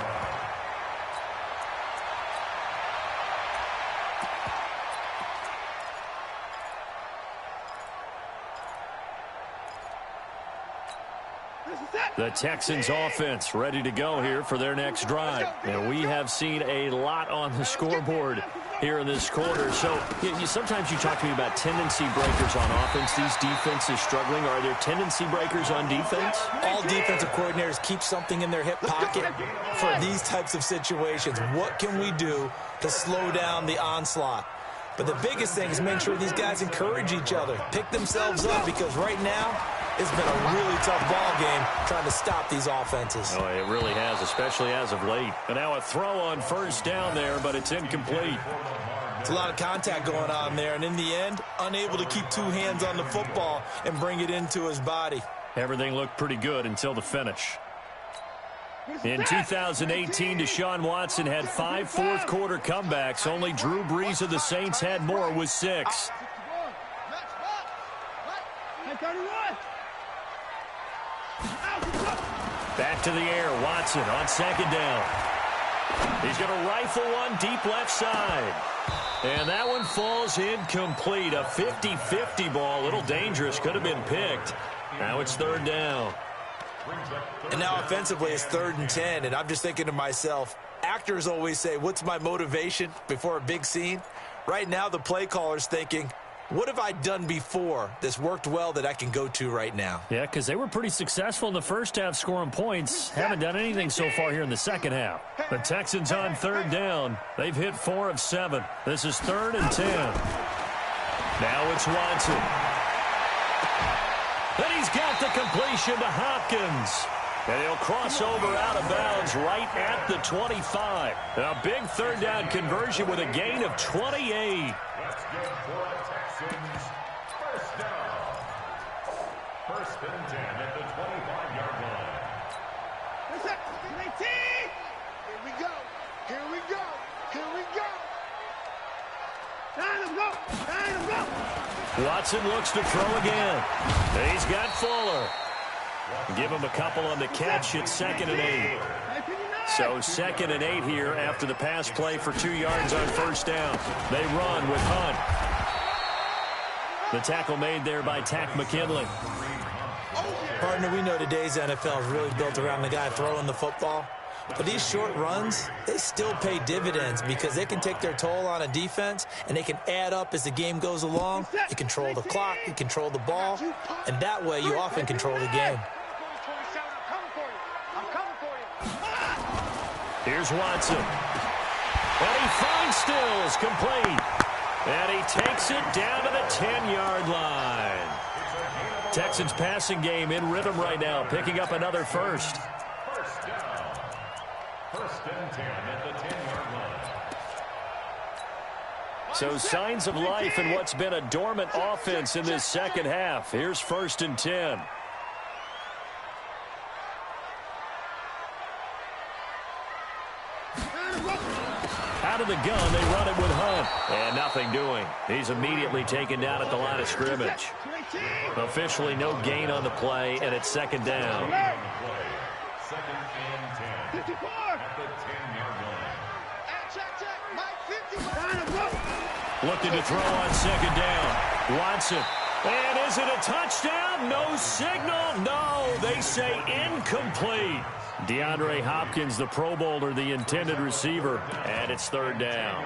The Texans offense ready to go here for their next drive. And we have seen a lot on the scoreboard here in this quarter. So sometimes you talk to me about tendency breakers on offense. These defenses struggling. Are there tendency breakers on defense? All defensive coordinators keep something in their hip pocket for these types of situations. What can we do to slow down the onslaught? But the biggest thing is make sure these guys encourage each other, pick themselves up, because right now it's been a really tough ball game trying to stop these offenses. Oh, it really has, especially as of late. And now a throw on 1st down there, but it's incomplete. It's a lot of contact going on there, and in the end, unable to keep 2 hands on the football and bring it into his body. Everything looked pretty good until the finish. In 2018, Deshaun Watson had 5 fourth-quarter comebacks. Only Drew Brees of the Saints had more with 6. Back to the air, Watson on 2nd down. He's going to rifle one deep left side. And that one falls incomplete. A 50-50 ball, a little dangerous, could have been picked. Now it's 3rd down. And now offensively it's 3rd and 10, and I'm just thinking to myself, actors always say, what's my motivation before a big scene? Right now the play caller's thinking, what have I done before that's worked well that I can go to right now? Yeah, because they were pretty successful in the first half scoring points. Haven't done anything so far here in the second half. The Texans on 3rd down. They've hit 4 of 7. This is 3rd and 10. Now it's Watson. And he's got the completion to Hopkins. And he'll cross over out of bounds right at the 25. A big third down conversion with a gain of 28. That's good for a Texans first down. First and 10 at the 25-yard line. Here we go. Here we go. Here we go. Time to go. Time to go. Watson looks to throw again. And he's got Fuller. Give him a couple on the catch. It's 2nd and 8. So 2nd and 8 here after the pass play for 2 yards on first down. They run with Hunt. The tackle made there by Tack McKinley. Partner, we know today's NFL is really built around the guy throwing the football. But these short runs, they still pay dividends because they can take their toll on a defense and they can add up as the game goes along. You control the clock, you control the ball, and that way you often control the game. Here's Watson. And he finds Stills, complete. And he takes it down to the 10-yard line. Texans passing game in rhythm right now, picking up another first. First down. First and 10 at the 10-yard line. So signs of life in what's been a dormant offense in this second half. Here's 1st and 10. Out of the gun, they run it with Hunt. And nothing doing. He's immediately taken down at the line of scrimmage. Officially no gain on the play, and it's 2nd down. Second and 10 at the 10-yard line. Looking to throw on 2nd down. Watson. And is it a touchdown? No signal. No, they say incomplete. DeAndre Hopkins, the Pro Bowler, the intended receiver. And it's 3rd down.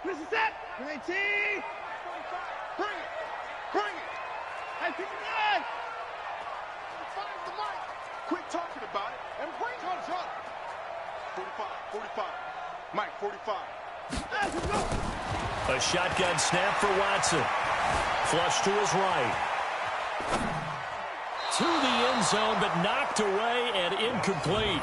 This is it. Bring it. Bring it. Hey, pick it up. Find the mic. Quit talking about it and bring it up. 45. Mike, 45. Let's go. A shotgun snap for Watson. Flush to his right. To the end zone, but knocked away and incomplete.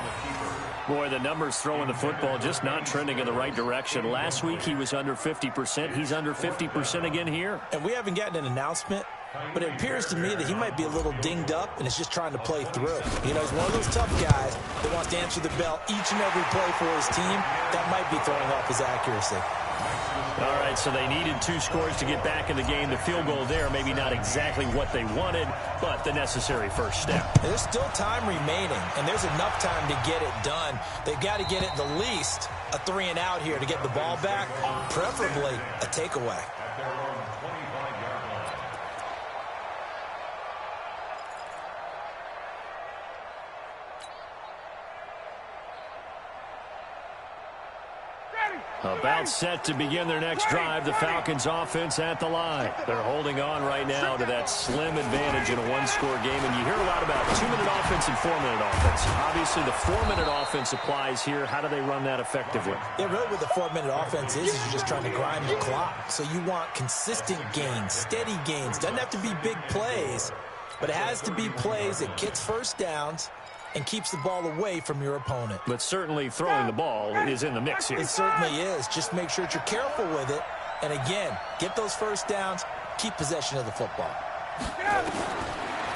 Boy, the numbers throwing the football just not trending in the right direction. Last week he was under 50%. He's under 50% again here. And we haven't gotten an announcement, but it appears to me that he might be a little dinged up and is just trying to play through. You know, he's one of those tough guys that wants to answer the bell each and every play for his team. That might be throwing off his accuracy. All right, so they needed 2 scores to get back in the game. The field goal there, maybe not exactly what they wanted, but the necessary first step. There's still time remaining, and there's enough time to get it done. They've got to get it the least a 3-and-out here to get the ball back, preferably a takeaway. About set to begin their next drive, the Falcons offense at the line. They're holding on right now to that slim advantage in a 1-score game, and you hear a lot about 2-minute offense and 4-minute offense. Obviously, the 4-minute offense applies here. How do they run that effectively? Yeah, really what the 4-minute offense is you're just trying to grind the clock. So you want consistent gains, steady gains. Doesn't have to be big plays, but it has to be plays that gets first downs and keeps the ball away from your opponent. But certainly throwing the ball is in the mix here. It certainly is. Just make sure that you're careful with it. And again, get those first downs, keep possession of the football.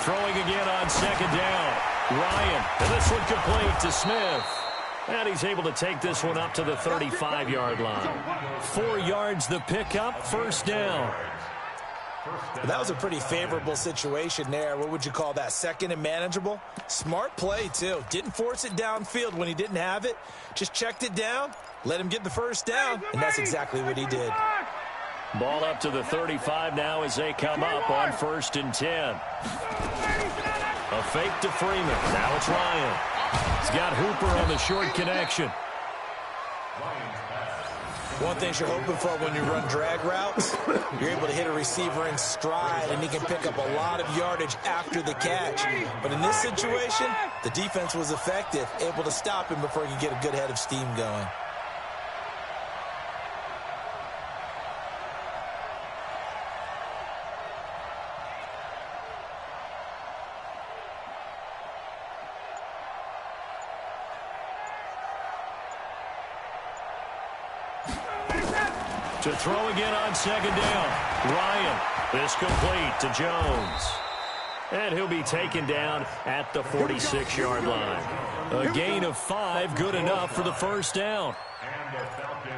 Throwing again on 2nd down. Ryan, and this one complete to Smith. And he's able to take this one up to the 35-yard line. 4 yards the pickup, first down. Well, that was a pretty favorable situation there. What would you call that? 2nd and manageable? Smart play, too. Didn't force it downfield when he didn't have it. Just checked it down, let him get the first down, and that's exactly what he did. Ball up to the 35 now as they come up on 1st and 10. A fake to Freeman. Now it's Ryan. He's got Hooper on the short connection. One thing you're hoping for when you run drag routes, you're able to hit a receiver in stride, and he can pick up a lot of yardage after the catch. But in this situation, the defense was effective, able to stop him before he could get a good head of steam going. To throw again on second down. Ryan is complete to Jones. And he'll be taken down at the 46-yard line. A gain of 5, good enough for the first down. And the Falcon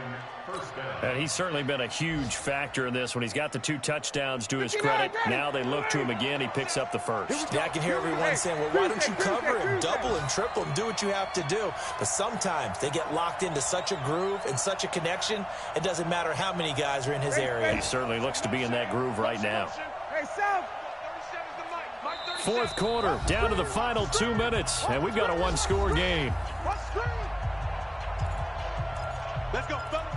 first down. And he's certainly been a huge factor in this when he's got the 2 touchdowns to his credit. Now they look to him again. He picks up the first. Yeah, I can hear everyone saying, well, why don't you cover him, double him, triple him, do what you have to do. But sometimes they get locked into such a groove and such a connection, it doesn't matter how many guys are in his area. He certainly looks to be in that groove right now. Fourth quarter, down to the final 2 minutes, and we've got a one-score game. Let's go, fellas.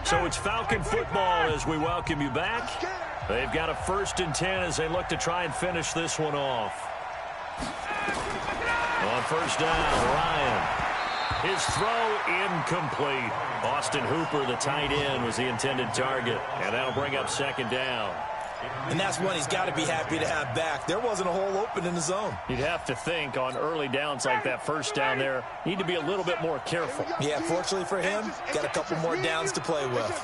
So it's Falcon football as we welcome you back. They've got a 1st and 10 as they look to try and finish this one off. On first down, Ryan. His throw incomplete. Austin Hooper, the tight end, was the intended target. And that'll bring up second down. And that's one he's got to be happy to have back. There wasn't a hole open in the zone. You'd have to think on early downs like that first down there, need to be a little bit more careful. Yeah, fortunately for him, got a couple more downs to play with.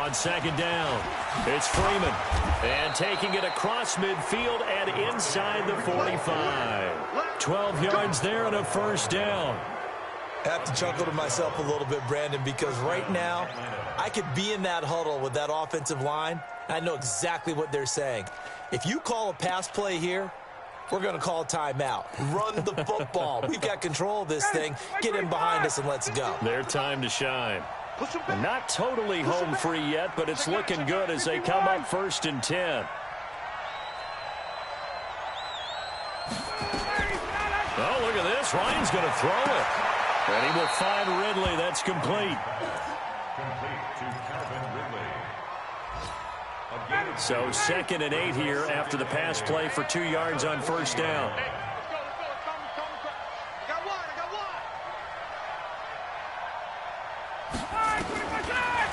On second down, it's Freeman. And taking it across midfield and inside the 45. 12 yards there and a first down. I have to chuckle to myself a little bit, Brandon, because right now I could be in that huddle with that offensive line. I know exactly what they're saying. If you call a pass play here, we're going to call a timeout. Run the football. We've got control of this thing. Get in behind us and let's go. Their time to shine. Not totally home free yet, but it's looking good as they come up 1st and 10. Oh, look at this. Ryan's going to throw it. And he will find Ridley. That's complete. So 2nd and 8 here after the pass play for 2 yards on first down.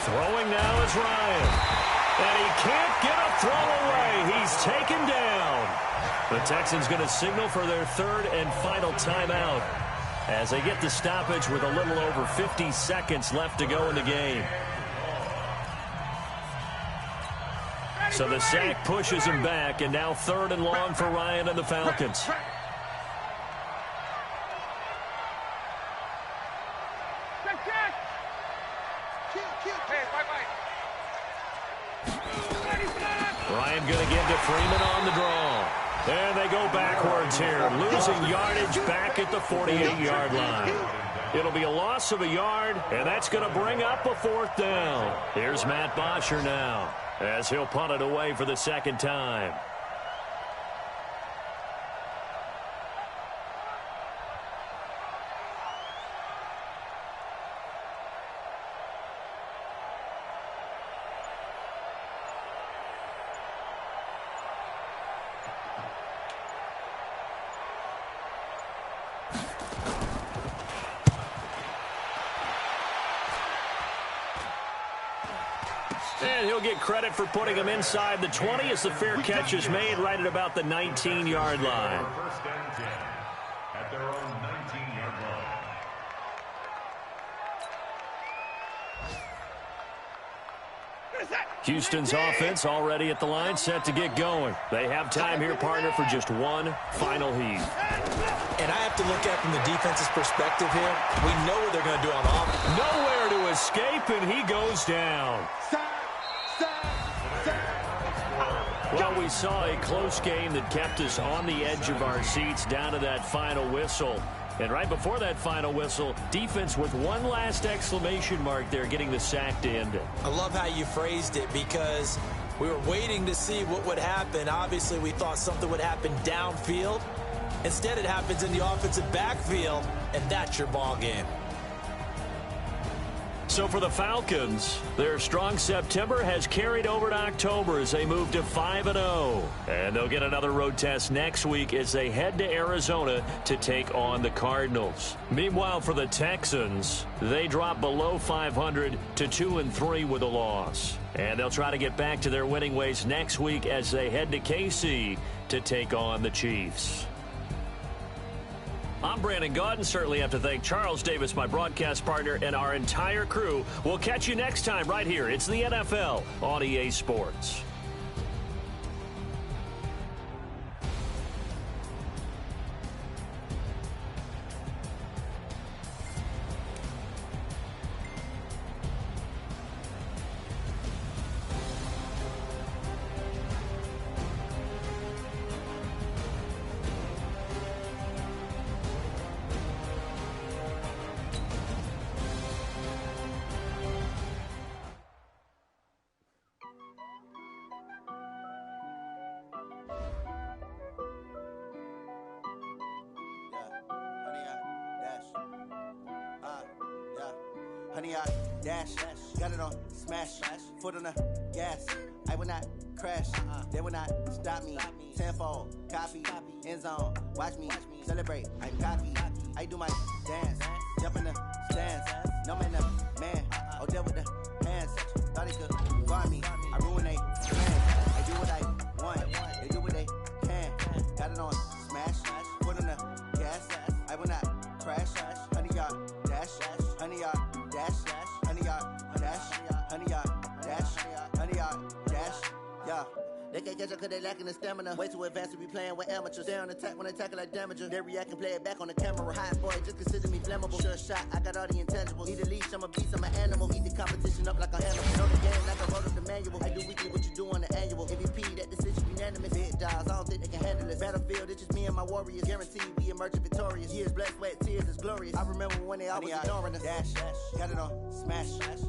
Throwing now is Ryan. And he can't get a throw away. He's taken down. The Texans going to signal for their 3rd and final timeout as they get the stoppage with a little over 50 seconds left to go in the game. So the sack pushes him back, and now 3rd and long for Ryan and the Falcons. Ryan going to give to Freeman on the draw. And they go backwards here, losing yardage back at the 48-yard line. It'll be a loss of a yard, and that's going to bring up a 4th down. Here's Matt Bosher now as he'll punt it away for the 2nd time. And he'll get credit for putting him inside the 20 as the fair catch is made right at about the 19-yard line. 1st and 10 at their own 19-yard line. Houston's offense already at the line, set to get going. They have time here, partner, for just one final heave. And I have to look at from the defense's perspective here. We know what they're going to do on offense. Nowhere to escape, and he goes down. Well, we saw a close game that kept us on the edge of our seats down to that final whistle. And right before that final whistle, defense with one last exclamation mark there, getting the sack to end it. I love how you phrased it, because we were waiting to see what would happen. Obviously, we thought something would happen downfield. Instead, it happens in the offensive backfield, and that's your ball game. So for the Falcons, their strong September has carried over to October as they move to 5-0. And they'll get another road test next week as they head to Arizona to take on the Cardinals. Meanwhile, for the Texans, they drop below 500 to 2-3 with a loss. And they'll try to get back to their winning ways next week as they head to KC to take on the Chiefs. I'm Brandon Gaudin. Certainly have to thank Charles Davis, my broadcast partner, and our entire crew. We'll catch you next time right here. It's the NFL on EA Sports. Honey, I dash, got it on smash, foot on the gas. I will not crash, they will not stop me. Tenfold, copy, end zone, watch me celebrate. I'm cocky, I do my dance, jump in the stands. No man, up, man, oh, deal with the hands. Thought he could guard me, I ruin they plans. I do what I want, they do what they can. Got it on smash, foot on the gas. I will not crash, honey, yard dash, honey, yard dash, honey, yard dash, honey, yard dash, honey, yard dash, yeah. They can't catch up cause they lacking the stamina. Way too advanced to be playing with amateurs. They on attack when they tackle like damager. They react and play it back on the camera. Hot boy, just consider me flammable. Sure shot, I got all the intangibles. Need a leash, I'm a beast, I'm an animal. Eat the competition up like a animal. Know the game like I wrote up the manual. I do weekly what you do on the annual. MVP, that decision unanimous. Big dogs, I don't think they can handle it. Battlefield, it's just me and my warriors. Guaranteed we emerge victorious. Years, blood, sweat, tears, is glorious. I remember when they always ignoring us. Dash, got it on smash,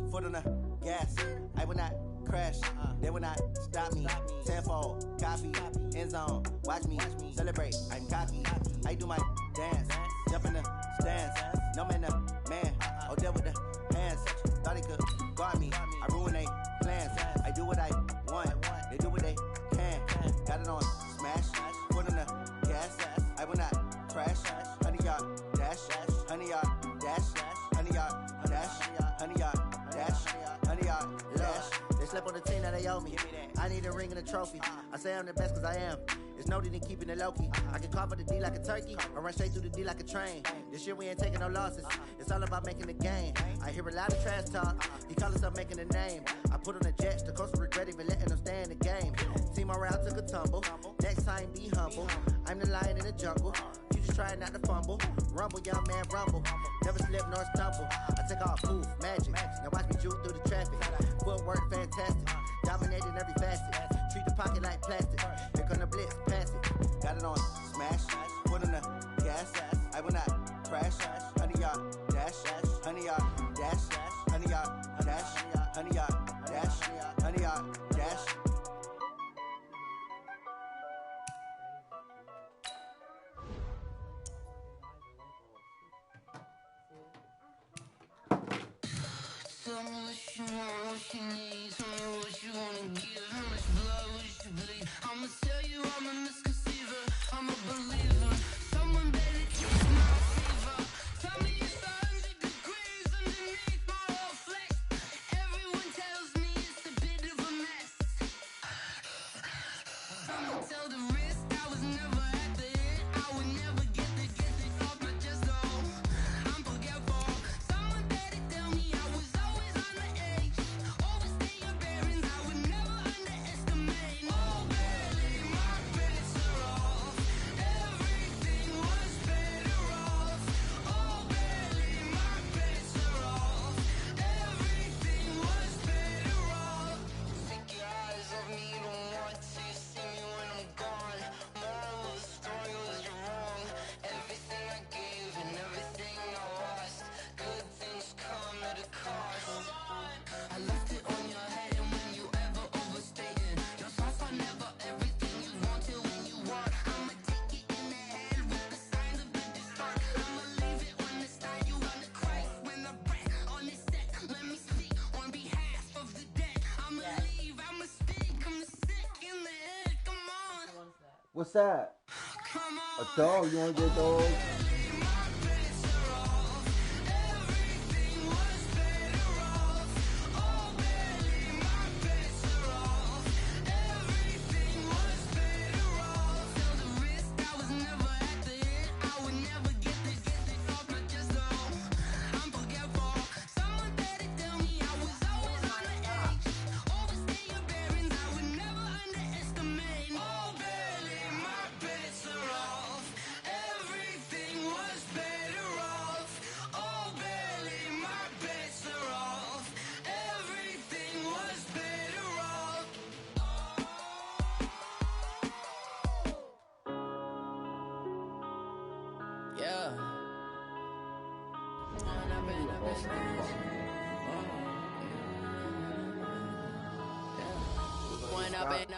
foot on the gas. I will not crash, they will not stop me. Tenfold, copy, end zone, watch me celebrate. I'm cocky, I do my dance, jump in the stands. No man, up, man, oh, deal with the hands. Thought he could guard me, I ruin they plans. I do what I want, they do what they can. Got it on smash, foot on the gas. I will not crash, honey, yard dash, honey, yard dash, honey, yard dash, honey, yard dash, honey, yard dash. They slept on the team that they owe me. I need a ring and a trophy. I say I'm the best cause I am. It's no need in keeping it low-key. I can carve up the D like a turkey or run straight through the D like a train. This year we ain't taking no losses. It's all about making the game. I hear a lot of trash talk. He call himself making a name. I put on the Jets. The coach regret even letting them stay in the game. Team morale took a tumble. Next time be humble. I'm the lion in the jungle. You just try not to fumble. Rumble, young man, rumble. Never slip nor stumble. I take off, poof, magic. Now watch me juke through the traffic. Footwork fantastic. Dominating every facet. Treat the pocket like plastic. Here come the blitz, pass it. Got it on smash. Foot on the gas. I will not crash. Honey, yard dash. Honey, yard dash. Honey, yard dash. Honey, yard dash. Honey, yard dash. Tell me what you want, what you need. Tell me what you wanna give. How much blood would you bleed? I'ma tell you I'm a misconceiver. I'm a believer. Someone better keep my fever. Tell me it's 100 degrees underneath my whole flesh. Everyone tells me it's a bit of a mess. I'ma tell the risk I was never at the end. I would never get it off my chest though. I'm forgetful. Someone better tell me I was always on the edge. Overstay your bearings, I would never underestimate. Oh, barely. What's that? A dog? You want to get those?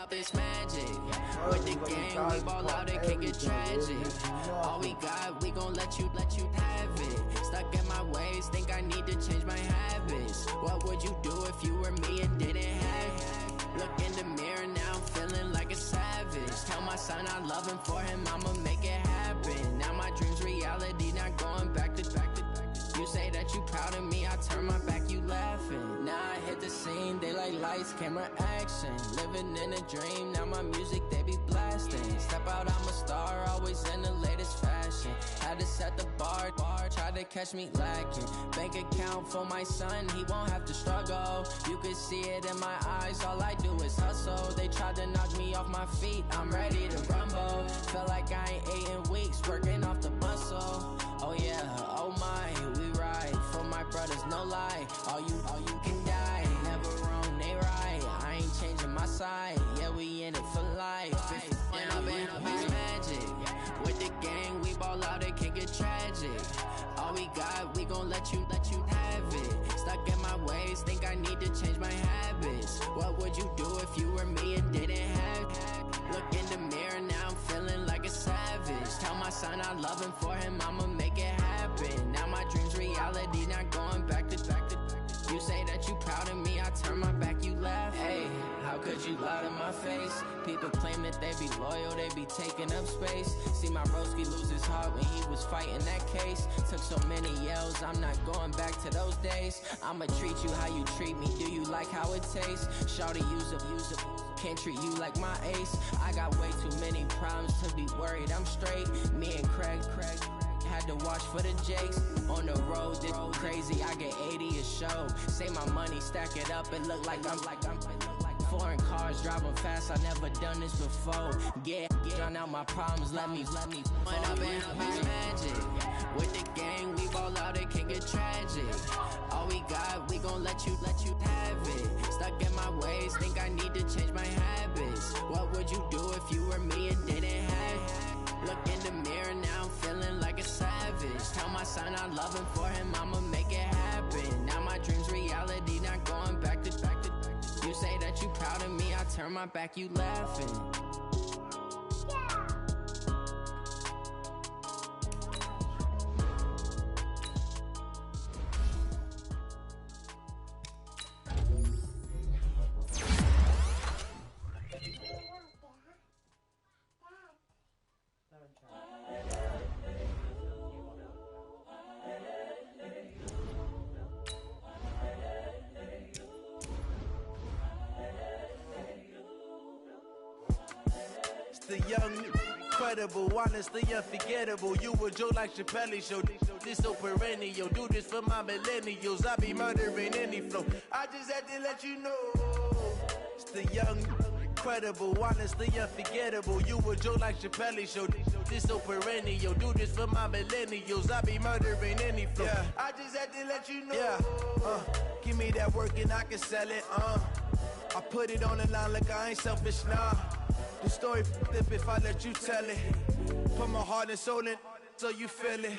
Up this magic with the game, we ball out, it can get tragic. All we got, we gon' let you have it. Stuck in my ways, think I need to change my habits. What would you do if you were me and didn't have it? Look in the mirror now, I'm feeling like a savage. Tell my son I love him, for him I'ma make it happen. Now my dream's reality, not going back to. You say that you proud of me, I turn my back, you laughing. Now I hit the scene, they like lights, camera, action. Living in a dream, now my music, they be blasting. Step out, I'm a star, always in the latest fashion. Had to set the bar, try to catch me lacking. Bank account for my son, he won't have to struggle. You can see it in my eyes, all I do is hustle. They tried to knock me off my feet, I'm ready to rumble. Felt like I ain't ate in weeks, working off the muscle. Oh yeah, oh my, we ride for my brothers, no lie. All you can die, never wrong, they right. I ain't changing my side, yeah, we in it for life. When I've been up, it's magic. With the gang, we ball out, it can get tragic. All we got, we gon' let you have it. Stuck in my ways, think I need to change my habits. What would you do if you were me and didn't have it? Look in the mirror, now I'm feeling like a savage. Tell my son I love him, for him I'ma make it happen. Now my dream's reality, not going back to. You say that you proud of me, I turn my back, you laugh. Hey, how could you lie to my face? People claim that they be loyal, they be taking up space. See my broski lose his heart when he was fighting that case. Took so many yells, I'm not going back to those days. I'ma treat you how you treat me, do you like how it tastes? Shawty, use up, can't treat you like my ace. I got way too many problems to be worried, I'm straight. Me and Craig had to watch for the Jakes. On the road, this crazy, I get 80 a show. Say my money, stack it up, it look like I'm foreign cars, driving fast, I never done this before. Drown out my problems, let me. When I've been up, it's magic. With the gang, we ball out, it can get tragic. All we got, we gon' let you have it. Stuck in my ways, think I need to change my habits. What would you do if you were me and didn't have it? Look in the mirror, now I'm feeling like a savage. Tell my son I love him, for him I'ma make it happen. Now my dream's reality, not going back to. You say that you proud of me, I turn my back, you laughing. The young, incredible, honestly unforgettable. You a Joe like Chappelle show. This so perennial. Do this for my millennials. I be murdering any flow. I just had to let you know. It's the young, incredible, honestly unforgettable. You a Joe like Chappelle show. This so perennial. Do this for my millennials. I be murdering any flow. Yeah. I just had to let you know. Yeah. Give me that work and I can sell it. I put it on the line like I ain't selfish, nah. The story flip if I let you tell it. Put my heart and soul in so you feel it.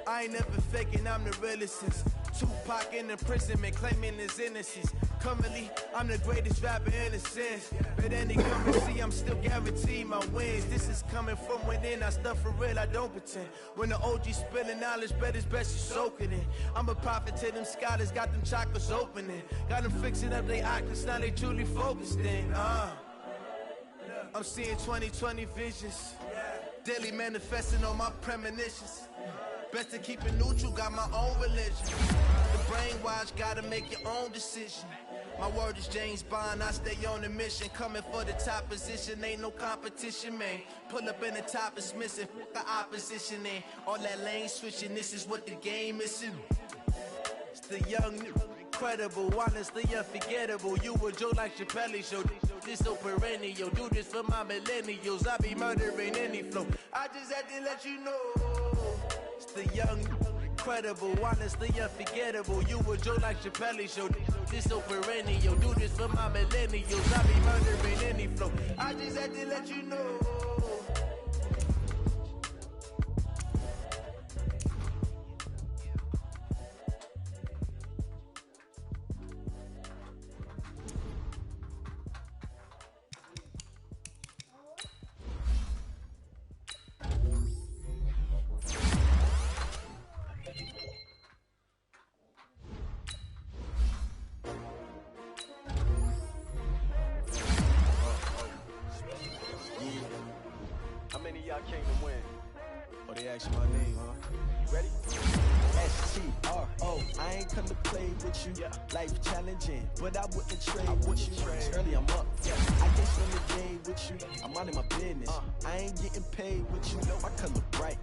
I ain't never faking, I'm the realest since Tupac in imprisonment, claiming his innocence. Currently, I'm the greatest rapper in a sense. But any currency, I'm still guaranteed my wins. This is coming from within, I stuff for real, I don't pretend. When the OG spilling knowledge, bet it's best you soak it in. I'm a prophet to them scholars, got them chakras opening. Got them fixing up they octaves, now they truly focused in. I'm seeing 20/20 visions. Daily manifesting on my premonitions. Best to keep it neutral, got my own religion. The brainwash, gotta make your own decision. My word is James Bond, I stay on the mission. Coming for the top position, ain't no competition, man. Pull up in the top, it's missing, the opposition in. All that lane switching, this is what the game missing. It's the young, incredible, honestly unforgettable. You a joke like Chappelle show. This so perennial, do this for my millennials. I be murdering any flow. I just had to let you know. It's the young, incredible, honestly unforgettable. You a joke like Chappelle show. This so perennial, do this for my millennials. I be murdering any flow. I just had to let you know. Came to win. Oh, they asked you my name, huh? You ready? S-T-R-O. I ain't come to play with you. Yeah. Life challenging, but I wouldn't trade with you. It's early, I'm up. Yeah. I can't spend the day with you. I'm minding my business. I ain't getting paid with you. My color bright.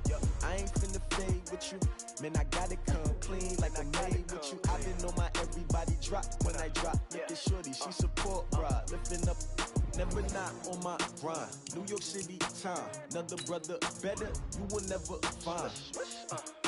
I ain't finna fade with you. Man, I gotta come clean like I made with you. I've been on my everybody drop when I drop. Look at shorty, she support ride. Lifting up. Never not on my grind. New York City time. Another brother better, you will never find.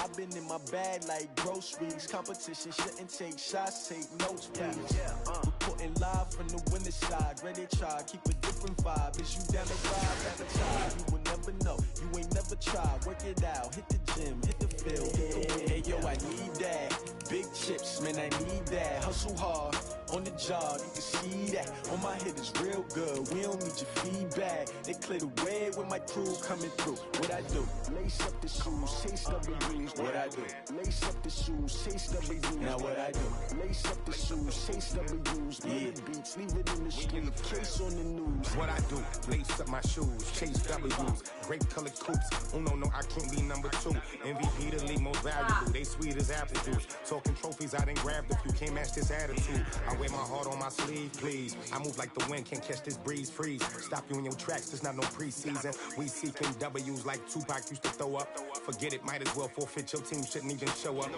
I've been in my bag like groceries. Competition shouldn't take shots, take notes, please. Reporting live from the winner side. Ready to try, keep a different vibe. Is you down the ride, down the tide? You will never know, you ain't never tried. Work it out, hit the gym, hit the field. Hey yo, I need that. Big chips, man, I need that. Hustle hard, on the job, you can see that. On my head is real good, we don't need your feedback. They clear the way with my crew coming through. What I do? Lace up the shoes, chase W's. What I do? Lace up the shoes, chase W's. Now what I do? Lace up the shoes, chase W's. Yeah. Beats, leave it in the street, case on the news. What I do? Lace up my shoes, chase W's. Grape colored coops. Oh no, I can't be number 2. MVP the league most valuable. They sweet as apple juice. Talking trophies, I didn't grab the few. Can't match this attitude. I wear my heart on my sleeve, please. I move like the wind, can't catch this breeze, freeze. Stop you in your tracks, there's not no preseason. We seeking W's like Tupac used to throw up. Forget it, might as well forfeit. Your team shouldn't even show up.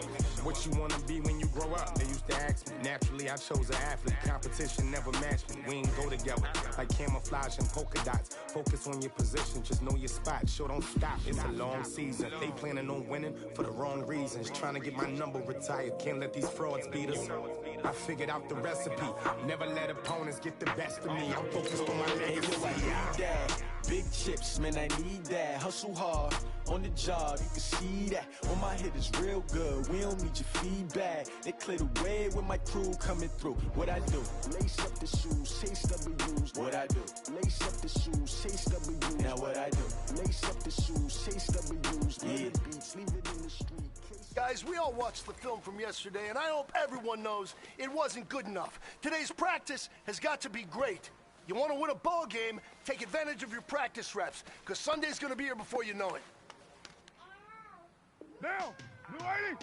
What you wanna be when you grow up? They used to ask me. Naturally, I chose an athlete. Competition never matched me. We ain't go together like camouflage and polka dots. Focus on your position, just know your spot. Show don't stop, it's a long season. They planning on winning for the wrong reasons. Trying to get my number retired, can't let these frauds beat us. I figured out the recipe. Never let opponents get the best of me. I'm focused on my legacy. I need that. Big chips, man, I need that. Hustle hard, on the job, you can see that. On my head is real good, we don't need your feedback. They clear the way with my crew coming through. What I do? Lace up the shoes, chase W's. What I do? Lace up the shoes, chase W's. Now what I do? Lace up the shoes, chase W's. Yeah. Beats, leave it in the street. Guys, we all watched the film from yesterday, and I hope everyone knows it wasn't good enough. Today's practice has got to be great. You want to win a ball game, take advantage of your practice reps, because Sunday's going to be here before you know it. Now, Blue Lady!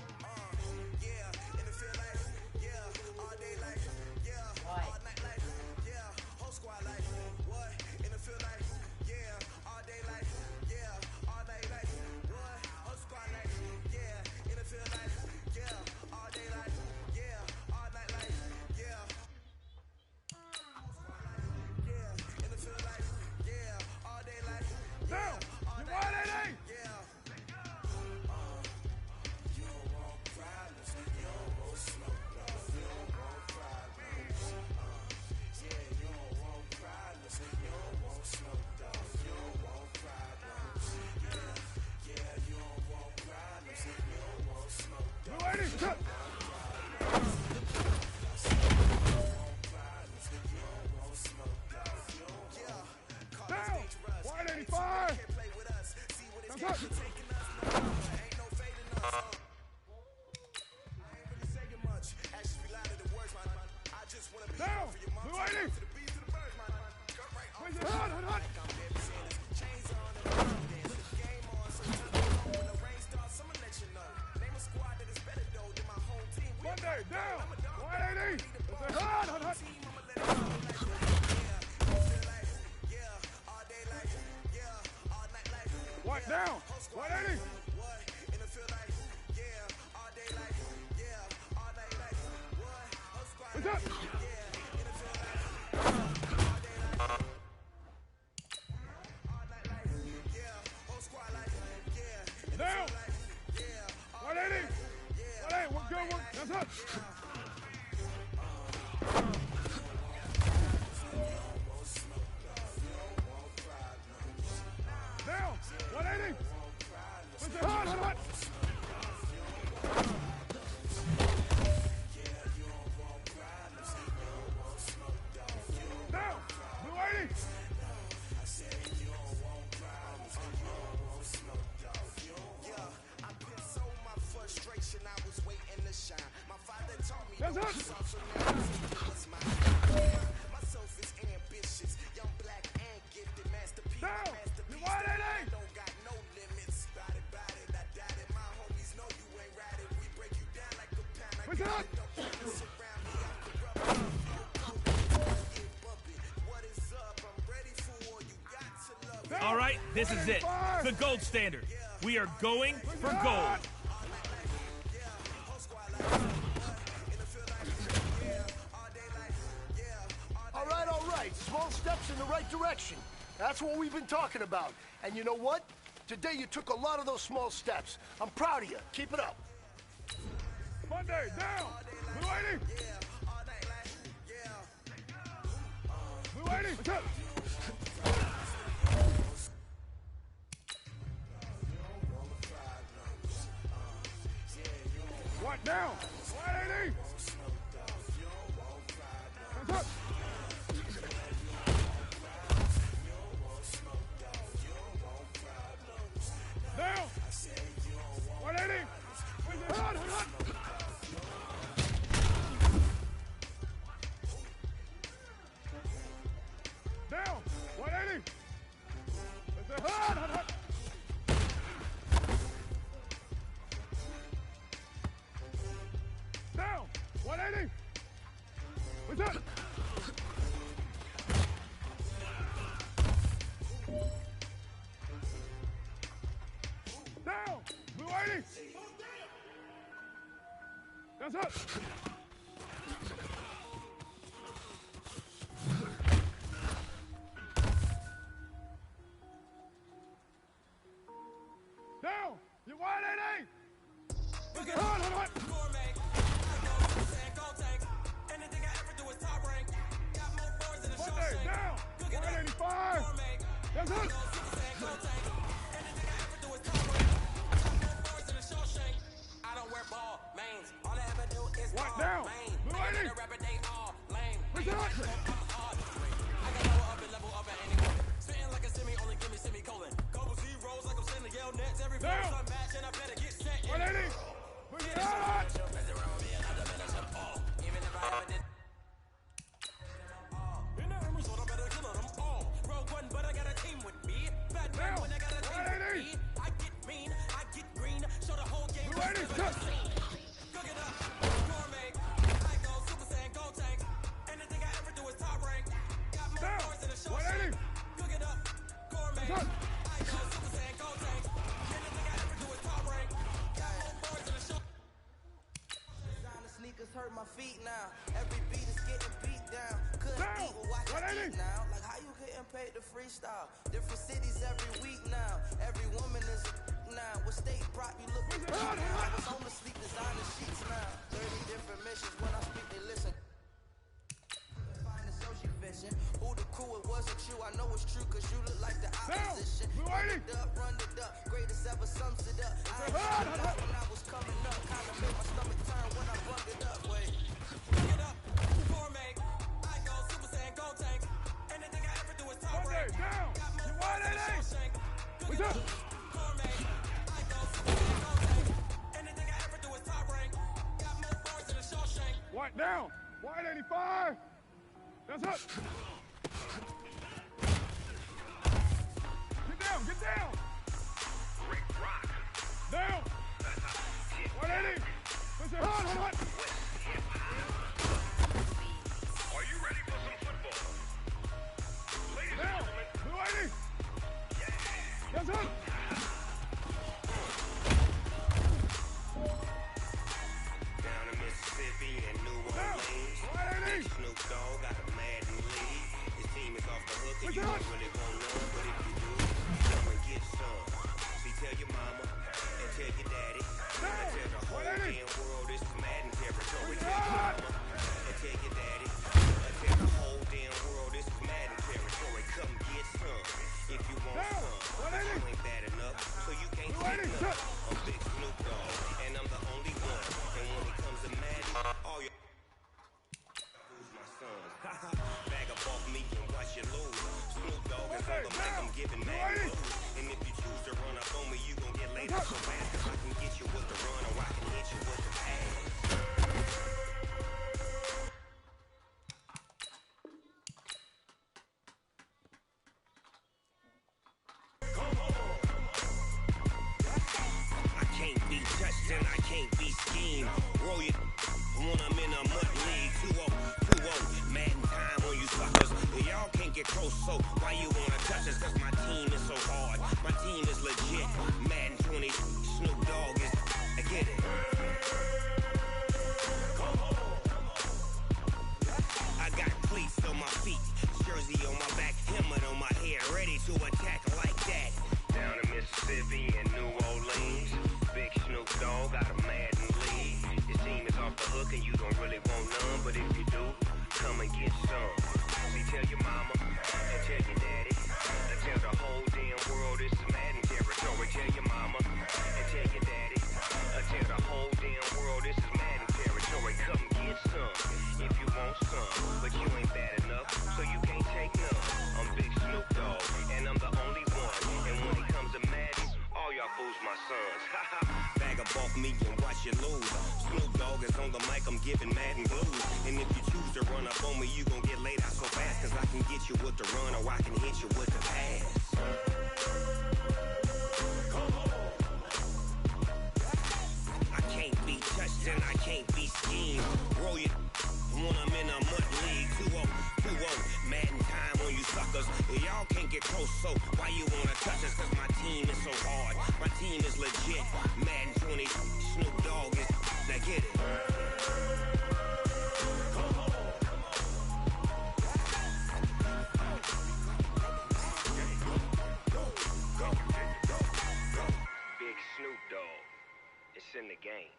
Down. 180. 180. We're good. That's up. Down. 180. Push it hard. Down. 280. That's up. Down. You 180. Don't got no limits. My homies know you ain't ratted. We break you down like a panic. What's up? All right, this is it. The gold standard. We are going for gold. All right. Small steps in the right direction. That's what we've been talking about. And you know what? Today you took a lot of those small steps. I'm proud of you. Keep it up. Monday, down. 280. 280. What's up? What down? 180. What's up? Down. 180. Hot. Down. 180. That's it. Hot. Down. 180. What's up? Down. 280. That's up. Down. You 180. Look at hard. Anything I ever do is top rank. Got more boards than a show. Down. 185. That's up. I don't wear ball mains. All I ever do is what down? They rapper, they all lame. What's up? I can lower up and level up at any moment. Spitting like a semi, only give me semicolon. Couple zeros like I'm sending Yale Nets. Every four I'm match and I better get set. 180. What's up? Even if I ever did. In the result, I better kill them all. Rogue one, but I got a team with me. Bad man when I got a team with me. I get mean, I get green. Show the whole game. Cook it up, gourmet. I go Super Saiyan, go tank. Anything I ever do is top rank. Got more boards than a show. Cook it up, gourmet. I go Super Saiyan, go tank. Anything I ever do is top rank. Got more boards than a show. Designer sneakers hurt my feet now. Every beat is getting beat down. Couldn't eat, but watch I eat now. Like how you getting paid to freestyle? Different cities every week now. Every woman is now. What state prop you looking for? I was on the sleep designer sheets now. 30 different missions. When I speak, they listen. Find the social vision. Who the crew? It wasn't you. I know it's true because you look like the opposition. Run it up. Greatest ever sums it up. I ain't when I was coming up. Kinda made my stomach turn when I run it up. Wait. Cook it up, gourmet. I go Super Saiyan, go tank. Anything I ever do is top rank. Got more boards than a show shank. Cook it up, gourmet. I go Super Saiyan, go tank. Anything I ever do is top rank. Got more boards than a show shank. What down? 185. That's up. Get down. Great rock. Down. 180. Push it hard. Are you ready for some football? Ladies and gentlemen. 280. That's up. Down in Mississippi and New Orleans. on the mic, I'm giving mad moves. And if you choose to run up on me, you gon' get laid out so fast. Cause I can get you with the run or I can hit you with the pass. I can't be touched and I can't be schemed. Roll you when I'm in a mud league. 2-0, Madden time on you suckers. Y'all can't get close, so why you wanna touch us? Cause my team is so hard. My team is legit. Madden 20, Snoop Dogg is. I get it. I got cleats on my feet, jersey on my back, helmet on my head, ready to attack like that. Down in Mississippi and New Orleans, big Snoop Dogg got a Madden league. Your team is off the hook and you don't really want none, but if you do, come and get some. See, tell your mama and tell your daddy, and tell the whole damn world this is Madden territory. Tell your mama and tell your daddy, and tell the whole damn world this is Madden territory. Come get some if you want some, but you ain't bad enough, so you can't take none. I'm Big Snoop Dogg, and I'm the only one. And when it comes to Madden, all y'all fools my sons. Bag up off me and watch you lose. Snoop Dogg is on the mic, I'm giving Madden blues. And if you choose to run up on me, you gon' get laid out so fast. Cause I can get you with the run or I can hit you with the pass. I can't be touched and I can't be schemed. Roll you when I'm in a mud league. 2-0, Madden time on you suckers. Y'all can't get close, so why you wanna touch us? Cause my team is so hard. My team is legit. Madden 20, Snoop Dogg is. Now get it. Big Snoop Dogg. It's in the game.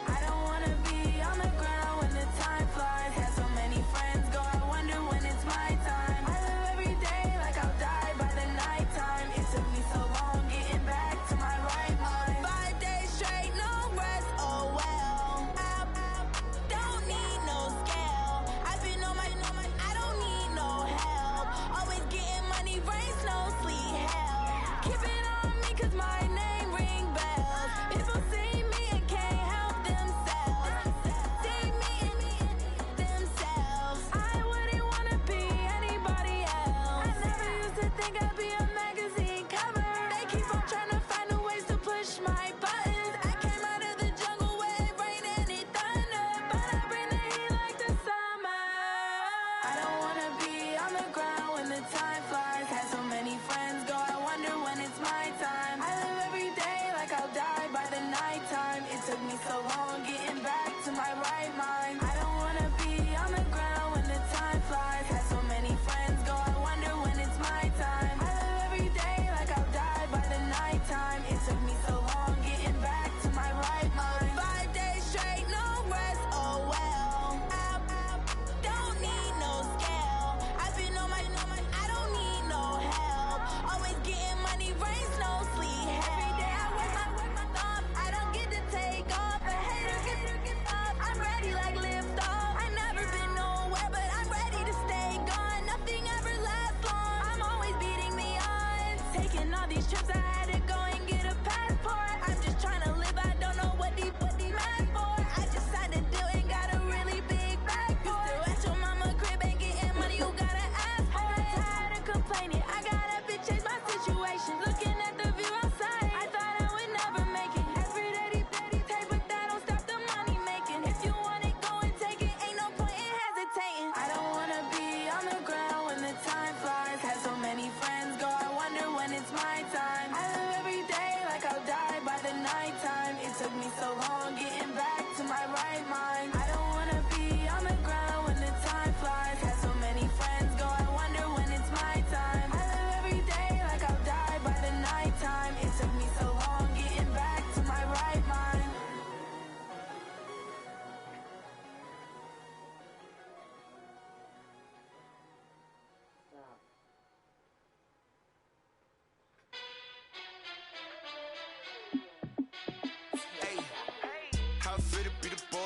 I don't wanna be on the ground when the time flies. Have so many friends go, I wonder when it's my time. I live every day like I'll die by the nighttime. It took me so long getting back to my right mind. 5 days straight, no rest, oh well. I don't need no scale. I've been on my, I don't need no help. Always getting money, rain, snow, sleet, hell. Keep it on me cause my name ring bells. People see me and can't help themselves. See me and themselves. I wouldn't wanna be anybody else. I never used to think I'd be a magazine cover. They keep on trying to find new ways to push my buttons. I came out of the jungle where it rained and it thundered, but I bring the heat like the summer. I don't wanna be on the ground when the time flies. Had so many friends go, I wonder when it's my time. I live every day like I'll die by the nighttime. It took me so long getting back to my right mind. I don't wanna be on the ground when the time flies. Had so many friends go, I wonder when it's my time. I live every day like I'll die by the nighttime. It took me so long getting back to my right mind. 5 days straight, no rest, oh well. I don't need no scale. I've been on my, I don't need no help. Always getting money, rain, snow, sleet, hell. Every day I work my thumb. I don't get to take off. A hater get up. I'm ready like lift off. I never been nowhere, but I'm ready to stay gone. Nothing ever lasts long. I'm always beating the odds. Taking all these trips, I had to go and get a passport. I'm just trying to live. I don't know what the mad for. I just signed a deal and got a really big bag for it. You still at your mama crib and getting money, you gotta ask for it. I'm tired of complaining. I gotta change my situation. Looking at the view outside, I thought I would never make it. Every day they take, but that don't stop the money making. If you want it, go and take it. Ain't no point in hesitating. I don't wanna be on the ground when the time flies. Had so many friends go, I wonder when it's my time. I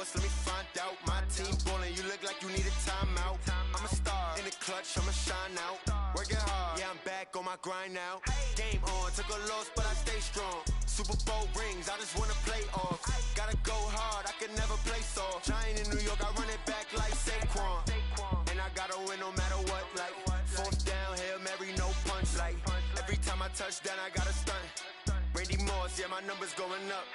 boss, let me find out. My team ballin', you look like you need a timeout. I'm a star in the clutch, I'ma shine out. Working hard, yeah, I'm back on my grind now. Game on, took a loss, but I stay strong. Super Bowl rings, I just wanna play off. Gotta go hard, I can never play soft. Giant in New York, I run it back like Saquon. And I gotta win no matter what, like fourth down, Hail Mary, no punch. Like every time I touch down, I gotta stunt. Randy Moss, yeah, my numbers going up.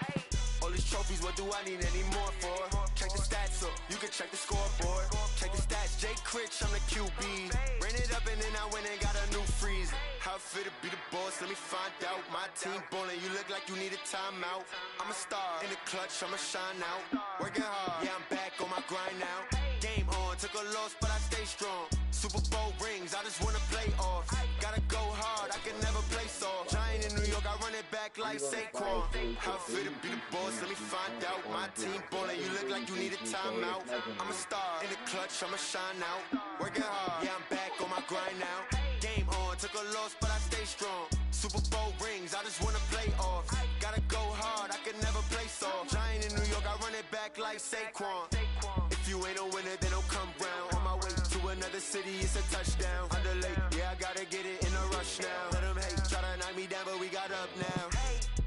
All these trophies, what do I need any more for? Check the stats up, you can check the scoreboard. Check the stats, Jay Critch, I'm the QB. Ran it up and then I went and got a new freeze. How it feel to be the boss, let me find out. My team ballin', you look like you need a timeout. I'm a star in the clutch, I'ma shine out. Working hard, yeah, I'm back on my grind now. Game on, took a loss, but I stay strong. Super Bowl rings, I just wanna play off. Gotta go hard, I can never play soft. Giant in New York, I run it back like Saquon. How it feel to be the boss, let me find out. My team ballin', you look like you need a timeout. I'm a star in the clutch, I'ma shine out. Working hard, yeah, I'm back on my grind now. Game on, took a loss, but I stay strong. Super Bowl rings, I just wanna play off. Gotta go hard, I can never play soft. Giant in New York, I run it back like Saquon. If you ain't a winner, then don't come round. On my way to another city, it's a touchdown. Underlay, yeah, I gotta get it in a rush now. Let them hate, try to knock me down, but we got up now.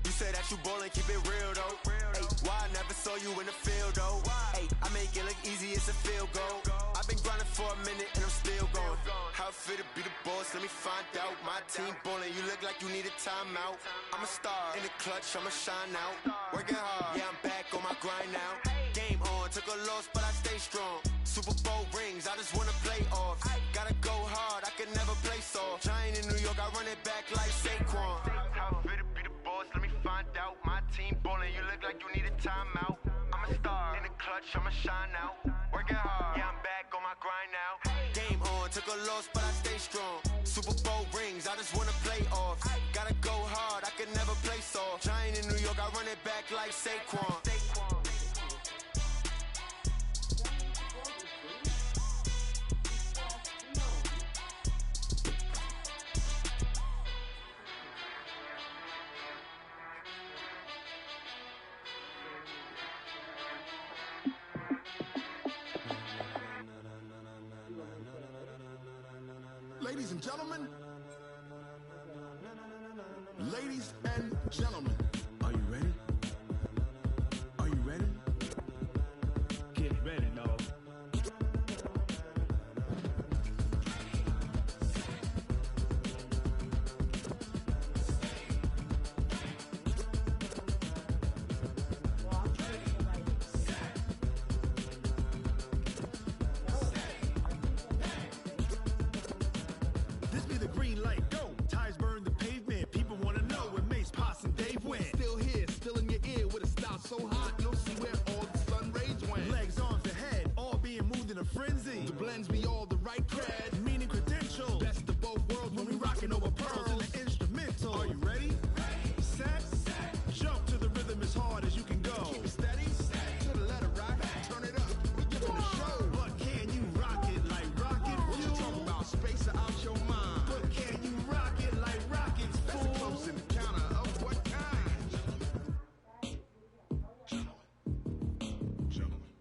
You say that you ballin', keep it real though. Hey, why I never saw you in the field though? Hey, I make it look easy, it's a field goal. I've been grinding for a minute and I'm still going. How it feel to be the boss, let me find out. My team ballin', you look like you need a timeout. I'm a star in the clutch, I'ma shine out. Working hard, yeah, I'm back on my grind now. Game on, took a loss, but I stay strong. Super Bowl rings, I just wanna play off. Gotta go hard, I can never play soft. Giant in New York, I run it back like Saquon. How it feel to be the boss, let me find out. My team ballin', you look like you need a timeout. I'm a star in the clutch, I'ma shine out. Working hard, yeah, I'm back on my grind now. Game on, took a loss, but I stay strong. Super Bowl rings, I just wanna play off. Gotta go hard, I can never play soft. Giant in New York, I run it back like Saquon. Ladies and gentlemen, ladies and gentlemen, are you ready? Are you ready? Get ready, dog. This be the green light, go. Tires burn the pavement. People wanna know where Mace, Poss, and Dave went. Still here, still in your ear with a style so hot, you'll see where all the sun rays went. Legs, arms, and head, all being moved in a frenzy. The blends be all the right cred, meaning credentials. Best of both worlds when we rockin' over pearls in the instrumental. Are you ready? Set, jump to the rhythm as hard as you can go. Keep it steady, to the letter right, turn it up, we giving the show. But can you rock it like rocket? What you talking about? Space out your mind. But can you rock it like rockets? That's a close encounter of what kind?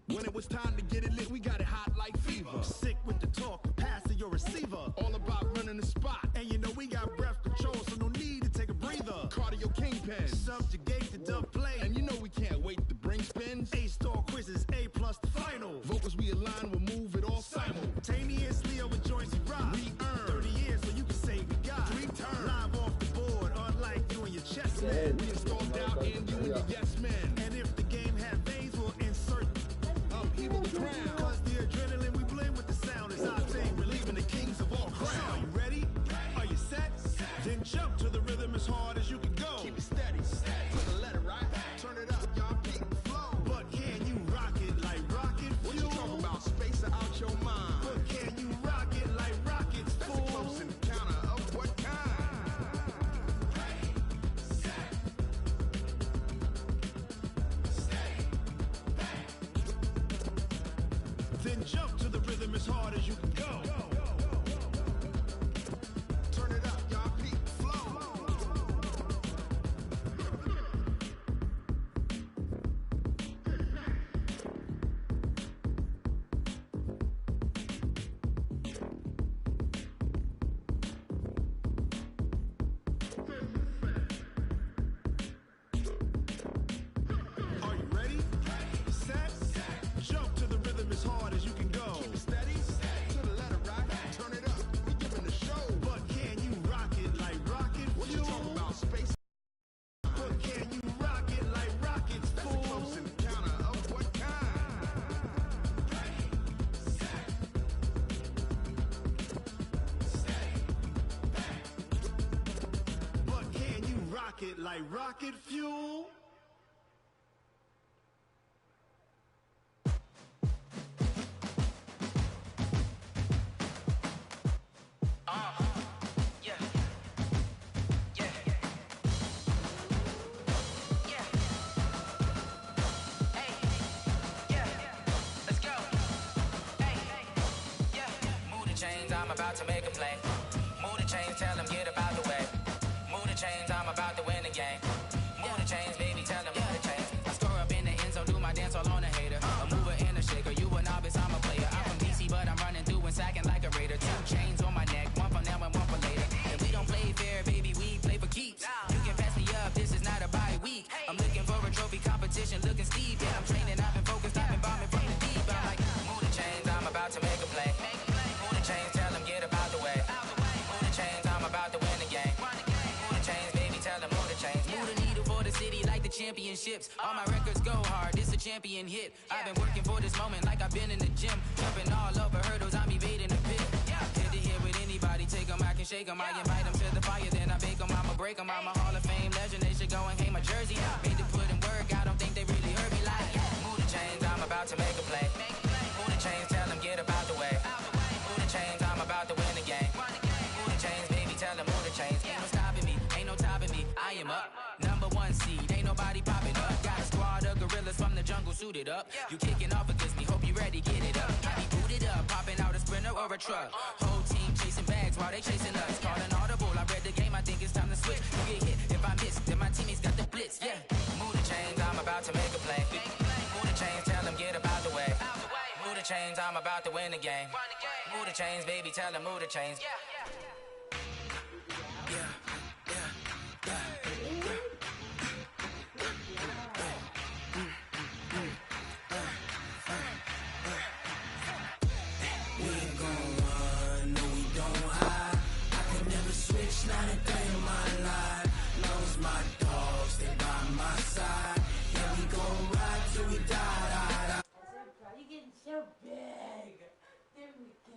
When it was time to get it lit, we got it hot like fever. Sick with the talk, pass to your receiver. All about running the spot. And you know we got breath control, so no need to take a breather. Cardio kingpin, subjugate the dub play. And you know we can't wait to bring spins. A-star quizzes, A+ the final. Vocals we align, we'll move it all simultaneously over joints and rock. We earn 30 years, so you can say we got 3 turns. Live off the board, unlike you and your chess man. We installed out in you and your yes men. And if the game had veins, we'll insert upheaval the ground. Cause the adrenaline we blend with the sound is our thing. Relieving the kings of all crowns. So are you ready? Are you set? Then jump to the rhythm as hard as you can go. Keep it steady, to the letter right. Turn it up, y'all keep the flow. But can you rock it like rocket fuel? What you talking about? Space out your mind. But can you rock it like rockets, fool? That's a close encounter of what kind? it like rocket fuel. I'm about to make a play. Move the chains, tell them get up out the way. Move the chains, I'm about to win the game. Move the chains, baby, tell them move the chains. I score up in the end zone, do my dance all on a hater. A mover and a shaker, you a novice, I'm a player. I'm from DC, but I'm running through and sacking like a raider. 2 chains on my neck, one for now and one for later. And we don't play fair, baby, we play for keeps. You can pass me up, this is not a bye week. I'm looking for a trophy competition, looking steep. Yeah, I'm training, I've been focused, I've been bombing from the deep. I'm like, move the chains, I'm about to make a play. Move the chains, tell them get up out the way. Move the chains, I'm about to win the game. Move the chains, baby, tell them move the chains. Move the needle for the city like the championships. All my records go hard, this a champion hit. I've been working for this moment like I've been in the gym. Jumping all over hurdles, I'm evading the pit. Head to head with anybody, take them, I can shake them. I invite them to the fire, then I bake them, I'ma break them. I'm a Hall of Fame legend, they should go and hang my jersey. Made to put in work, I don't think they really heard me like. Move the chains, I'm about to make a play. Move the chains, tell them get up out the way. Move the chains, I'm about to win the game. Move the chains, baby, tell them move the chains. Ain't no stopping me, ain't no topping me. I am up, #1 seed, ain't nobody popping up. Got a squad of gorillas from the jungle suited up. You kicking off against me, hope you ready, get it up. I be booted up, popping out a sprinter or a truck. Whole team chasing bags while they chasing us. Calling audible, I read the game, I think it's time to switch. You get hit, if I miss, then my teammates got the blitz, yeah. Move the chains, I'm about to make a play. Move the chains, tell them get up out the way. Move the chains, I'm about to win the game. Move the chains, baby, tell them move the chains. We ain't gon' run, no we don't hide. I can never switch, not a day in my life. Knows my dogs, they by my side. Yeah, we gon' ride till we die. You getting so big. There we go.